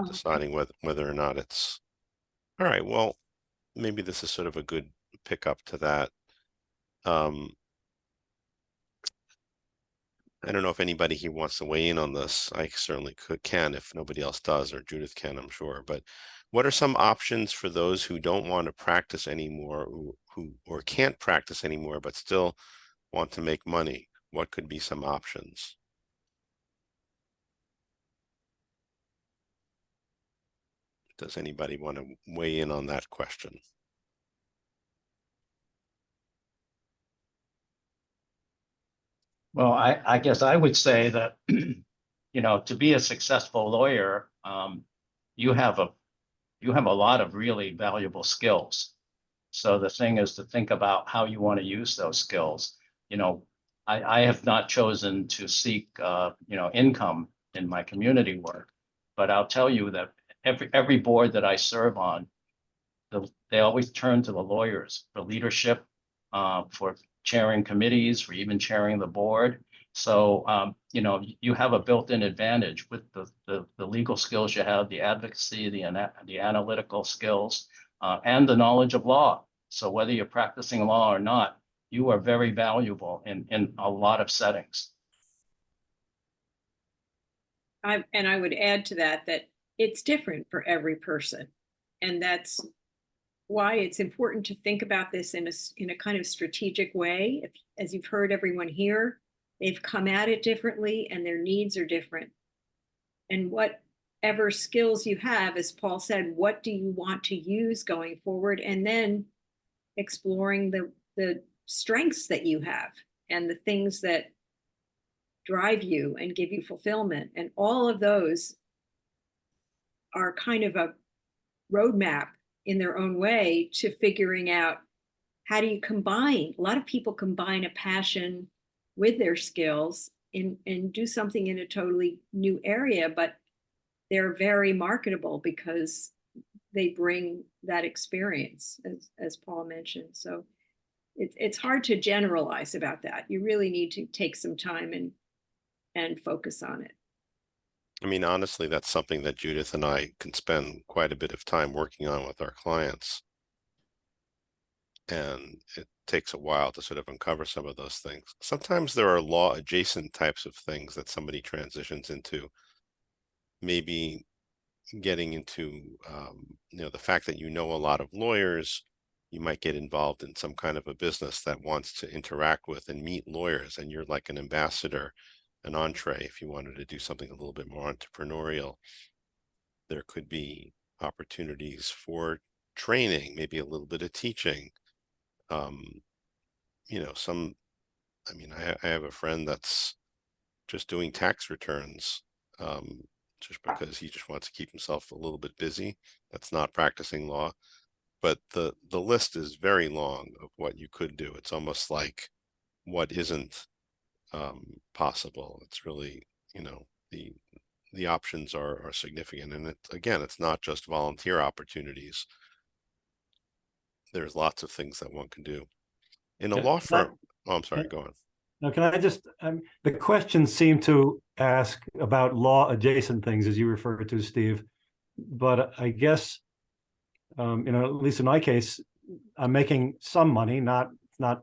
deciding whether or not it's all right. Well, maybe this is sort of a good pickup to that. I don't know if anybody here wants to weigh in on this. I certainly can if nobody else does, or Judith can, I'm sure. But what are some options for those who don't want to practice anymore, or can't practice anymore, but still want to make money? What could be some options? Does anybody want to weigh in on that question? Well, I guess I would say that, to be a successful lawyer, you have a lot of really valuable skills. So the thing is to think about how you want to use those skills. I have not chosen to seek, income in my community work, but I'll tell you that every board that I serve on, they always turn to the lawyers for leadership, for chairing committees, for even chairing the board. So, you have a built-in advantage with the legal skills you have, the advocacy, the analytical skills, and the knowledge of law. So whether you're practicing law or not, you are very valuable in a lot of settings. I would add to that it's different for every person. And that's why it's important to think about this in a kind of strategic way. As you've heard everyone here, they've come at it differently and their needs are different. And whatever skills you have, as Paul said, what do you want to use going forward? And then exploring the strengths that you have and the things that drive you and give you fulfillment. And all of those are kind of a roadmap in their own way to figuring out how do you combine. A lot of people combine a passion with their skills and do something in a totally new area, but they're very marketable because they bring that experience, as Paul mentioned. So it's hard to generalize about that. You really need to take some time and focus on it. I mean, honestly, that's something that Judith and I can spend quite a bit of time working on with our clients. And it takes a while to sort of uncover some of those things. Sometimes there are law adjacent types of things that somebody transitions into. Maybe getting into, the fact that a lot of lawyers, you might get involved in some kind of a business that wants to interact with and meet lawyers, and you're like an ambassador, an entree. If you wanted to do something a little bit more entrepreneurial, there could be opportunities for training, maybe a little bit of teaching. I have a friend that's just doing tax returns, just because he just wants to keep himself a little bit busy. That's not practicing law, but the list is very long of what you could do. It's almost like what isn't possible. It's really, the options are significant. And it's not just volunteer opportunities. There's lots of things that one can do. In a law firm, I'm sorry, go on. Now, can I just, the questions seem to ask about law adjacent things, as you refer to, Steve. But I guess, at least in my case, I'm making some money, not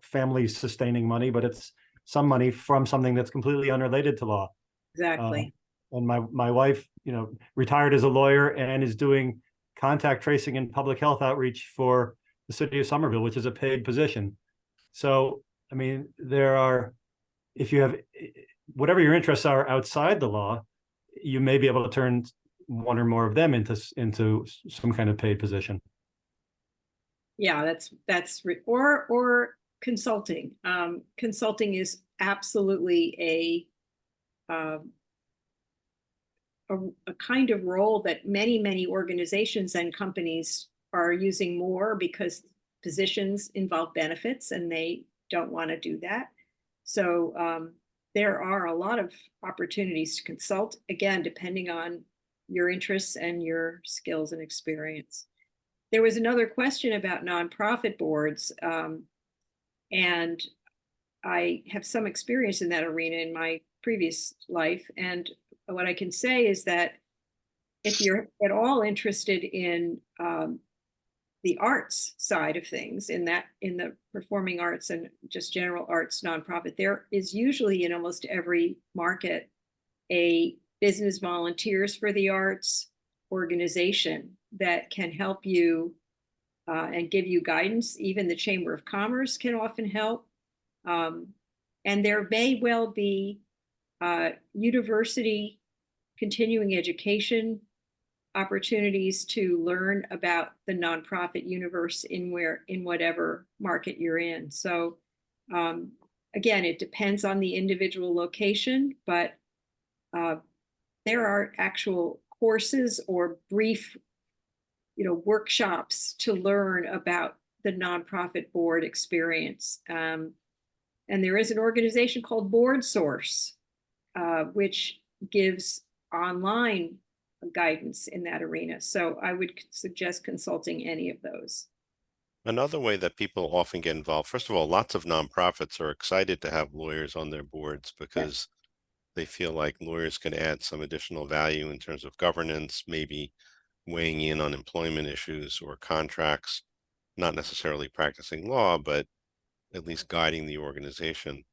family sustaining money, but it's some money from something that's completely unrelated to law. Exactly. And my wife, retired as a lawyer and is doing contact tracing and public health outreach for the city of Somerville, which is a paid position. So, I mean, if you have whatever your interests are outside the law, you may be able to turn one or more of them into some kind of paid position. Yeah, or consulting. Consulting is absolutely a kind of role that many organizations and companies are using more, because positions involve benefits and they don't want to do that. So there are a lot of opportunities to consult, again, depending on your interests and your skills and experience. There was another question about nonprofit boards, and I have some experience in that arena in my previous life. And what I can say is that if you're at all interested in the arts side of things, in the performing arts and just general arts nonprofit, there is usually in almost every market a business volunteers for the arts organization that can help you and give you guidance. Even the Chamber of Commerce can often help. And there may well be university continuing education opportunities to learn about the nonprofit universe in whatever market you're in. So again, it depends on the individual location, but there are actual courses or brief, workshops to learn about the nonprofit board experience. And there is an organization called Board Source, which gives online guidance in that arena. So I would suggest consulting any of those. Another way that people often get involved, first of all, lots of nonprofits are excited to have lawyers on their boards because they feel like lawyers can add some additional value in terms of governance, maybe weighing in on employment issues or contracts, not necessarily practicing law, but at least guiding the organization.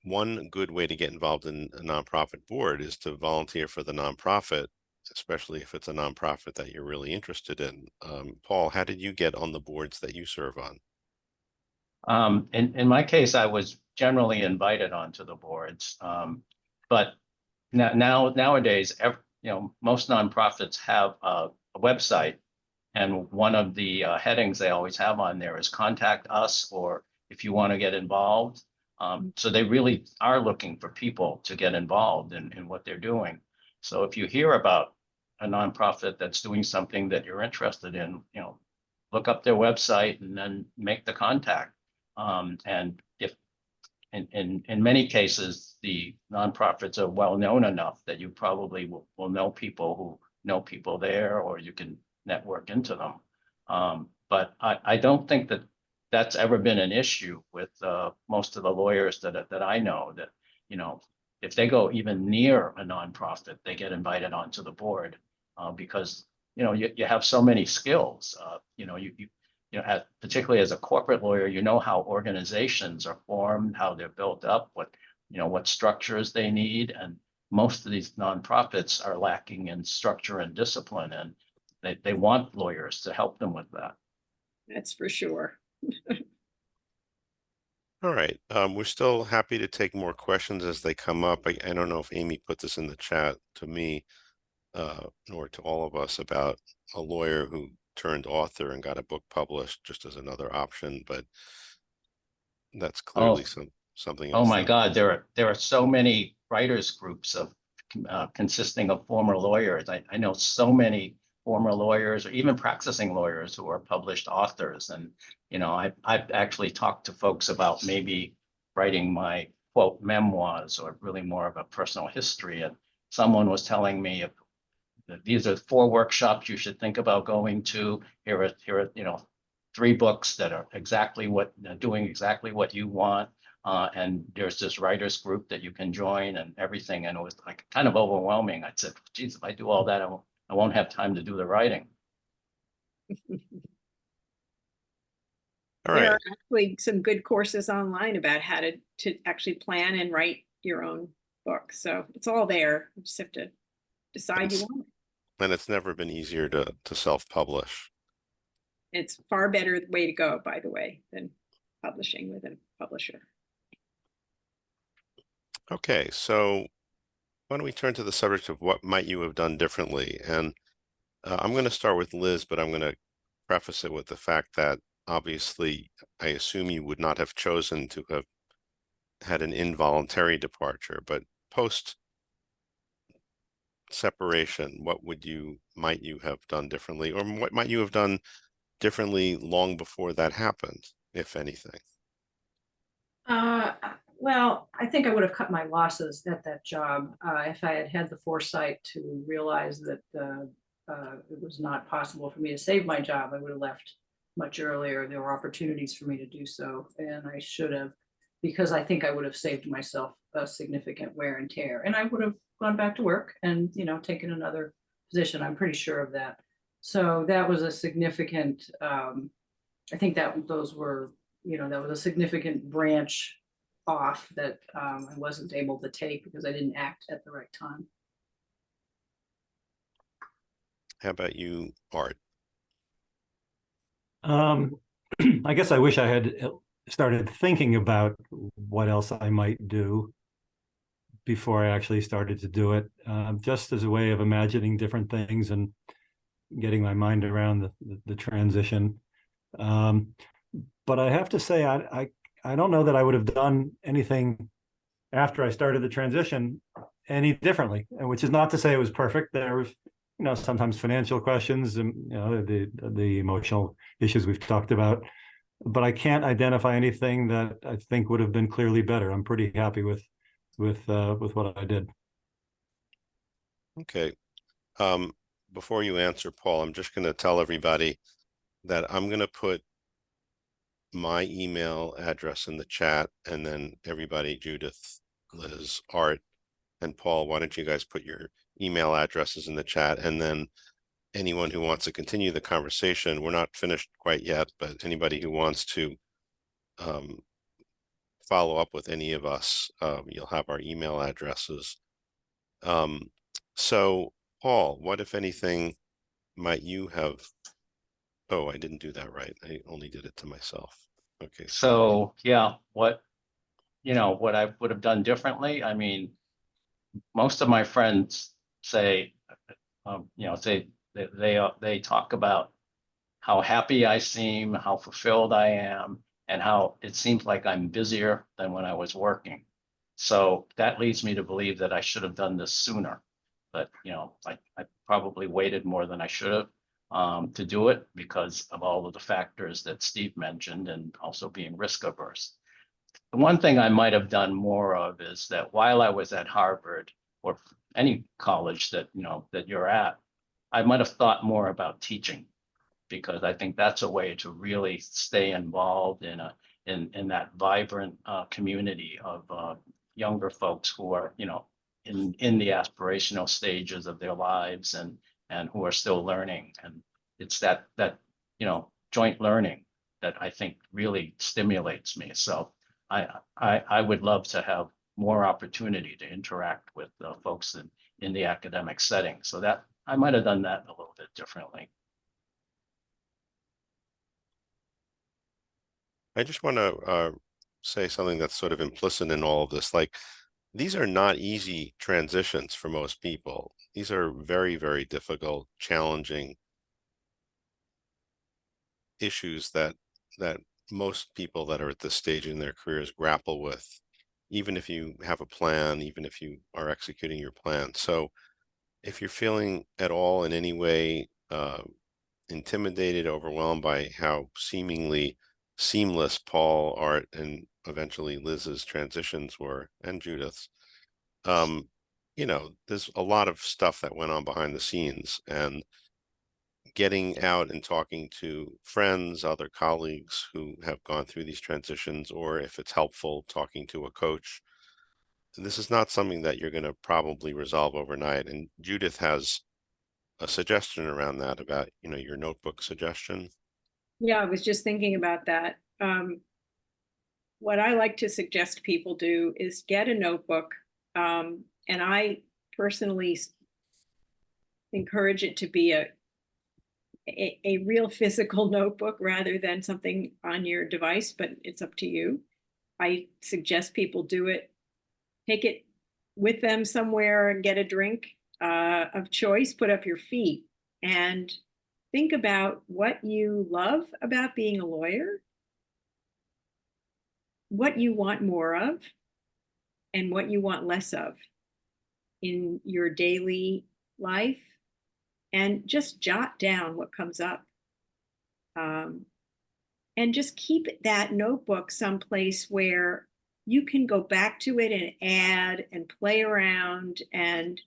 One good way to get involved in a nonprofit board is to volunteer for the nonprofit, especially if it's a nonprofit that you're really interested in. Paul, how did you get on the boards that you serve on? In my case, I was generally invited onto the boards, but nowadays, most nonprofits have a website, and one of the headings they always have on there is "Contact us," or "If you want to get involved." So they really are looking for people to get involved in what they're doing. So if you hear about a nonprofit that's doing something that you're interested in, look up their website and then make the contact. And if in many cases, the nonprofits are well known enough that you probably will know people who know people there, or you can network into them. But I don't think that that's ever been an issue with most of the lawyers that I know, that, if they go even near a nonprofit, they get invited onto the board because, you have so many skills. Particularly as a corporate lawyer, you know how organizations are formed, how they're built up, what structures they need. And most of these nonprofits are lacking in structure and discipline, and they want lawyers to help them with that. That's for sure. All right. We're still happy to take more questions as they come up. I don't know if Amy put this in the chat to me or to all of us about a lawyer who turned author and got a book published just as another option, but that's clearly something else. Oh my God, there are so many writers groups of consisting of former lawyers. I know so many former lawyers or even practicing lawyers who are published authors. And, I've actually talked to folks about maybe writing my quote memoirs, or really more of a personal history. And someone was telling me, these are 4 workshops you should think about going to. Here are 3 books that are doing exactly what you want. And there's this writers group that you can join and everything. And it was like kind of overwhelming. I said, geez, if I do all that, I won't have time to do the writing. All There right. are actually some good courses online about how to actually plan and write your own book. So it's all there. You just have to decide you want it. And it's never been easier to self-publish. It's far better way to go, by the way, than publishing with a publisher. Okay, so why don't we turn to the subject of what might you have done differently? And I'm going to start with Liz, but I'm going to preface it with the fact that obviously I assume you would not have chosen to have had an involuntary departure, but post separation, what might you have done differently, or what might you have done differently long before that happened, if anything? Well, I think I would have cut my losses at that job if I had had the foresight to realize that it was not possible for me to save my job. I would have left much earlier. There were opportunities for me to do so, and I should have, because I think I would have saved myself a significant wear and tear, and I would have gone back to work and, you know, taken another position. I'm pretty sure of that. So that was a significant, I think that those were, you know, that was a significant branch off that I wasn't able to take because I didn't act at the right time. How about you, Art? I guess I wish I had started thinking about what else I might do before I actually started to do it, just as a way of imagining different things and getting my mind around the transition. But I have to say, I don't know that I would have done anything after I started the transition any differently, which is not to say it was perfect. There was, you know, sometimes financial questions and, you know, the emotional issues we've talked about, but I can't identify anything that I think would have been clearly better. I'm pretty happy with what I did. Okay. Before you answer, Paul, I'm just going to tell everybody that I'm going to put my email address in the chat, and then everybody, Judith, Liz, Art, and Paul, why don't you guys put your email addresses in the chat, and then anyone who wants to continue the conversation, we're not finished quite yet, but anybody who wants to follow up with any of us, you'll have our email addresses. So Paul, what, if anything, might you have, oh, I didn't do that right. I only did it to myself. Okay. So yeah, what I would have done differently. I mean, most of my friends say, they talk about how happy I seem, how fulfilled I am, and how it seems like I'm busier than when I was working. So that leads me to believe that I should have done this sooner. But, you know, I probably waited more than I should have to do it because of all of the factors that Steve mentioned and also being risk averse. The one thing I might have done more of is that while I was at Harvard or any college that, you know, that you're at, I might have thought more about teaching, because I think that's a way to really stay involved in that vibrant community of younger folks who are, you know, in the aspirational stages of their lives and who are still learning. And it's that you know, joint learning that I think really stimulates me. So I would love to have more opportunity to interact with folks in the academic setting. So that I might have done that a little bit differently. I just want to say something that's sort of implicit in all of this. Like, these are not easy transitions for most people. These are very, very difficult, challenging issues that most people that are at this stage in their careers grapple with, even if you have a plan, even if you are executing your plan. So if you're feeling at all in any way intimidated, overwhelmed by how seemingly seamless Paul, Art, and eventually Liz's transitions were, and Judith's, you know, there's a lot of stuff that went on behind the scenes, and getting out and talking to friends, other colleagues who have gone through these transitions, or if it's helpful, talking to a coach. This is not something that you're going to probably resolve overnight. And Judith has a suggestion around that, about, you know, your notebook suggestion. Yeah, I was just thinking about that. What I like to suggest people do is get a notebook. And I personally encourage it to be a real physical notebook rather than something on your device, but it's up to you. I suggest people do it take it with them somewhere and get a drink of choice, put up your feet and think about what you love about being a lawyer, what you want more of, and what you want less of in your daily life, and just jot down what comes up. And just keep that notebook someplace where you can go back to it and add and play around and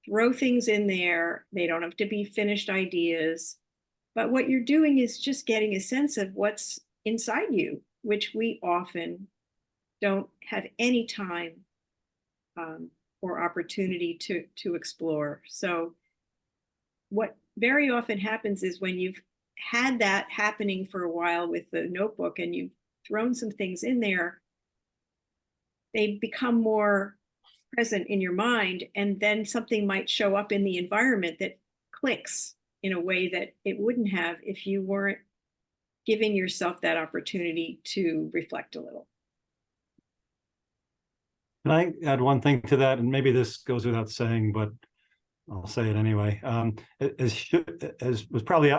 throw things in there. They don't have to be finished ideas, but what you're doing is just getting a sense of what's inside you, which we often don't have any time or opportunity to explore. So what very often happens is when you've had that happening for a while with the notebook and you've thrown some things in there, they become more present in your mind, and then something might show up in the environment that clicks in a way that it wouldn't have if you weren't giving yourself that opportunity to reflect a little. Can I add one thing to that? And maybe this goes without saying, but I'll say it anyway. As was probably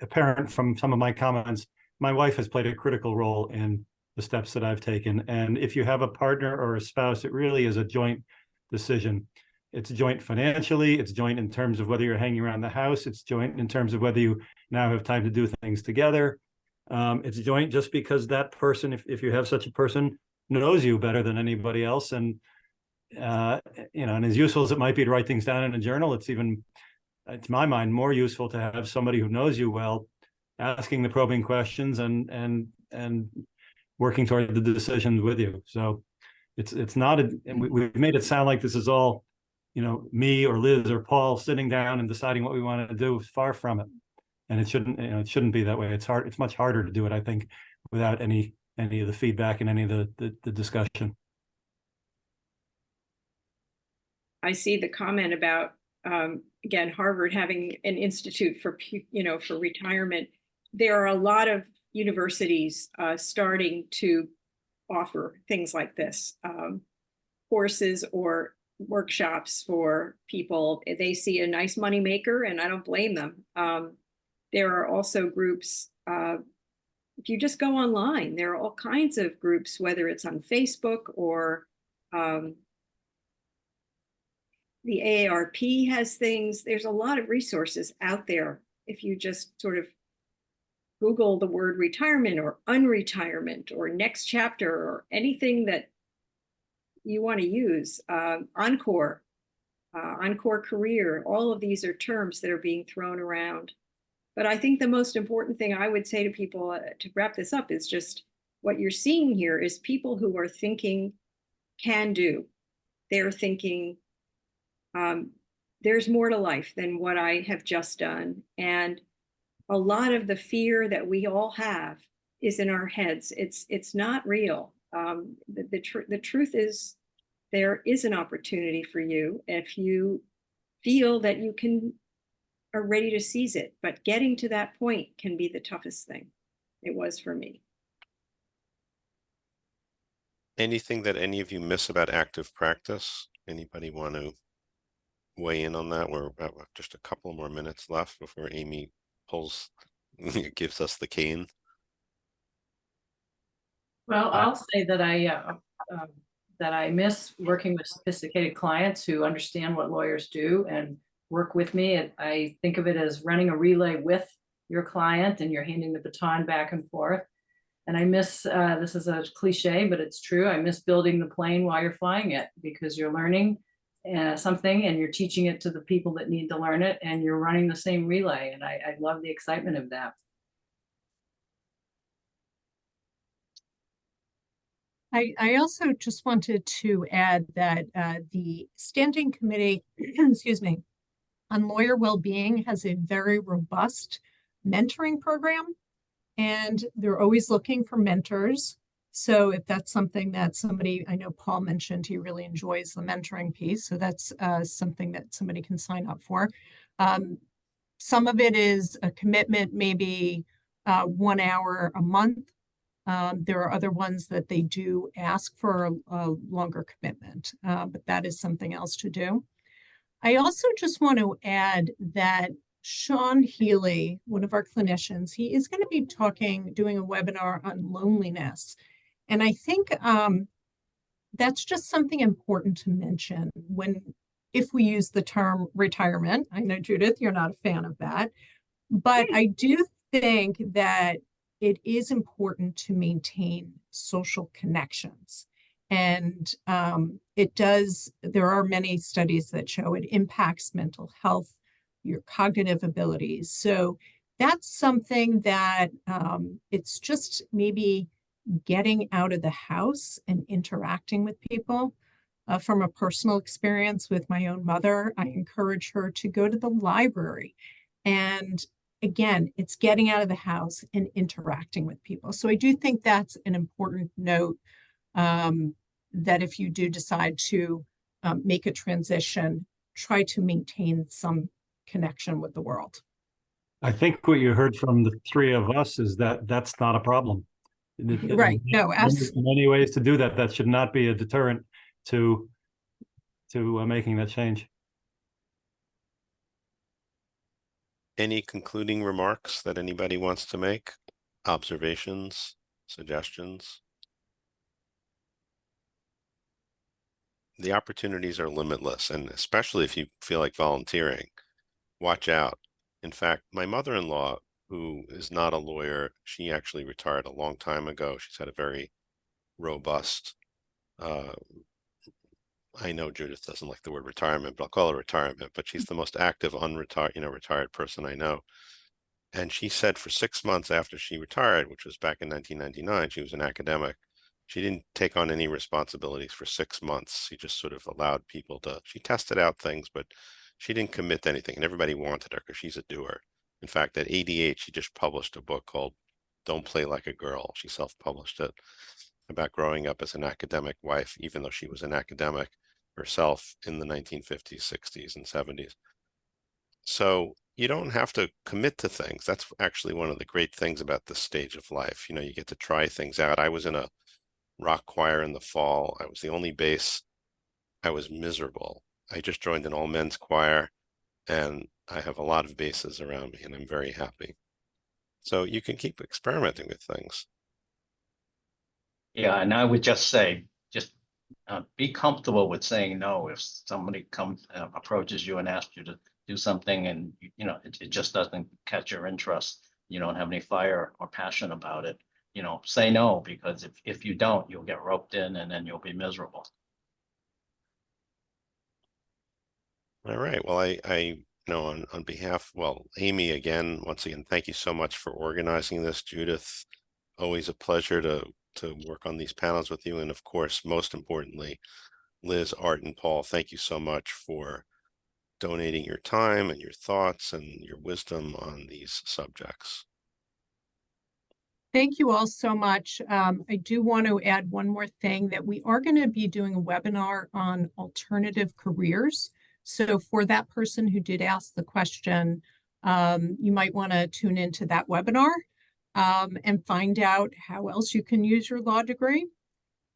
apparent from some of my comments, my wife has played a critical role in the steps that I've taken. And if you have a partner or a spouse, it really is a joint decision. It's joint financially, it's joint in terms of whether you're hanging around the house, it's joint in terms of whether you now have time to do things together. It's joint just because that person, if you have such a person, knows you better than anybody else. And and as useful as it might be to write things down in a journal, it's even, to my mind, more useful to have somebody who knows you well, asking the probing questions and working toward the decisions with you. So it's not we've made it sound like this is all, me or Liz or Paul sitting down and deciding what we want to do. Far from it. And it shouldn't be that way. It's hard. It's much harder to do it, I think, without any of the feedback and any of the discussion. I see the comment about, again, Harvard having an institute for retirement. There are a lot of universities starting to offer things like this, courses or workshops for people. They see a nice moneymaker, and I don't blame them. There are also groups, if you just go online, there are all kinds of groups, whether it's on Facebook or the AARP has things. There's a lot of resources out there. If you just sort of Google the word retirement or unretirement or next chapter or anything that you want to use, encore career, all of these are terms that are being thrown around. But I think the most important thing I would say to people to wrap this up is just what you're seeing here is people who are thinking can do. They're thinking, there's more to life than what I have just done. And a lot of the fear that we all have is in our heads. It's not real. The truth is there is an opportunity for you if you feel that you are ready to seize it. But getting to that point can be the toughest thing. It was for me. Anything that any of you miss about active practice? Anybody want to weigh in on that? We're about just a couple more minutes left before Amy gives us the cane. Well, I'll say that I miss working with sophisticated clients who understand what lawyers do and work with me. I think of it as running a relay with your client, and you're handing the baton back and forth. And I miss, this is a cliche, but it's true, I miss building the plane while you're flying it, because you're learning something and you're teaching it to the people that need to learn it, and you're running the same relay. And I love the excitement of that. I also just wanted to add that the Standing Committee, excuse me, on Lawyer Wellbeing has a very robust mentoring program, and they're always looking for mentors. So if that's something that somebody, I know Paul mentioned he really enjoys the mentoring piece, so that's something that somebody can sign up for. Some of it is a commitment, maybe 1 hour a month. There are other ones that they do ask for a longer commitment, but that is something else to do. I also just want to add that Sean Healy, one of our clinicians, he is going to be doing a webinar on loneliness. And I think that's just something important to mention if we use the term retirement. I know, Judith, you're not a fan of that, but I do think that it is important to maintain social connections. And there are many studies that show it impacts mental health, your cognitive abilities. So that's something that it's just maybe getting out of the house and interacting with people. From a personal experience with my own mother, I encourage her to go to the library. And again, it's getting out of the house and interacting with people. So I do think that's an important note, that if you do decide to make a transition, try to maintain some connection with the world. I think what you heard from the three of us is that that's not a problem. Right. No, absolutely. Many ways to do that. That should not be a deterrent to making that change. Any concluding remarks that anybody wants to make? Observations, suggestions? The opportunities are limitless, and especially if you feel like volunteering, watch out. In fact, my mother-in-law, who is not a lawyer, she actually retired a long time ago. She's had a very robust, I know Judith doesn't like the word retirement, but I'll call it retirement, but she's the most active retired person I know. And she said for 6 months after she retired, which was back in 1999, she was an academic. She didn't take on any responsibilities for 6 months. She just sort of allowed people she tested out things, but she didn't commit to anything. And everybody wanted her because she's a doer. In fact, at 88, she just published a book called Don't Play Like a Girl. She self-published it, about growing up as an academic wife, even though she was an academic herself in the 1950s, 60s, and 70s. So you don't have to commit to things. That's actually one of the great things about this stage of life. You know, you get to try things out. I was in a rock choir in the fall. I was the only bass. I was miserable. I just joined an all-men's choir, and I have a lot of basses around me, and I'm very happy. So you can keep experimenting with things. Yeah, and I would just say, be comfortable with saying no if somebody approaches you and asks you to do something, and it just doesn't catch your interest. You don't have any fire or passion about it. Say no, because if you don't, you'll get roped in, and then you'll be miserable. All right. Well, I know on behalf, Amy, once again, thank you so much for organizing this. Judith, always a pleasure to work on these panels with you. And of course, most importantly, Liz, Art, and Paul, thank you so much for donating your time and your thoughts and your wisdom on these subjects. Thank you all so much. I do want to add one more thing, that we are going to be doing a webinar on alternative careers. So for that person who did ask the question, you might want to tune into that webinar and find out how else you can use your law degree.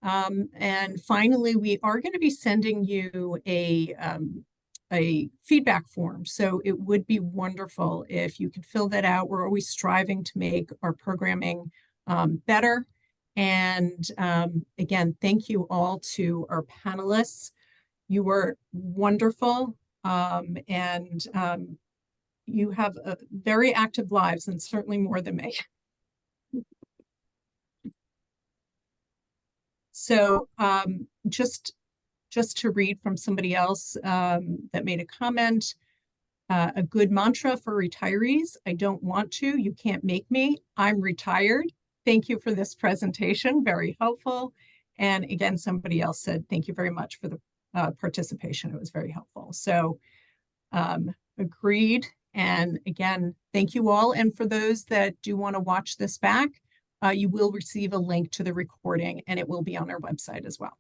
And finally, we are going to be sending you a feedback form. So it would be wonderful if you could fill that out. We're always striving to make our programming better. And again, thank you all to our panelists. You were wonderful, and you have very active lives, and certainly more than me. So just to read from somebody else that made a comment, a good mantra for retirees: I don't want to, you can't make me, I'm retired. Thank you for this presentation, very helpful. And again, somebody else said, thank you very much for the participation, it was very helpful. So agreed. And again, thank you all. And for those that do want to watch this back, you will receive a link to the recording, and it will be on our website as well.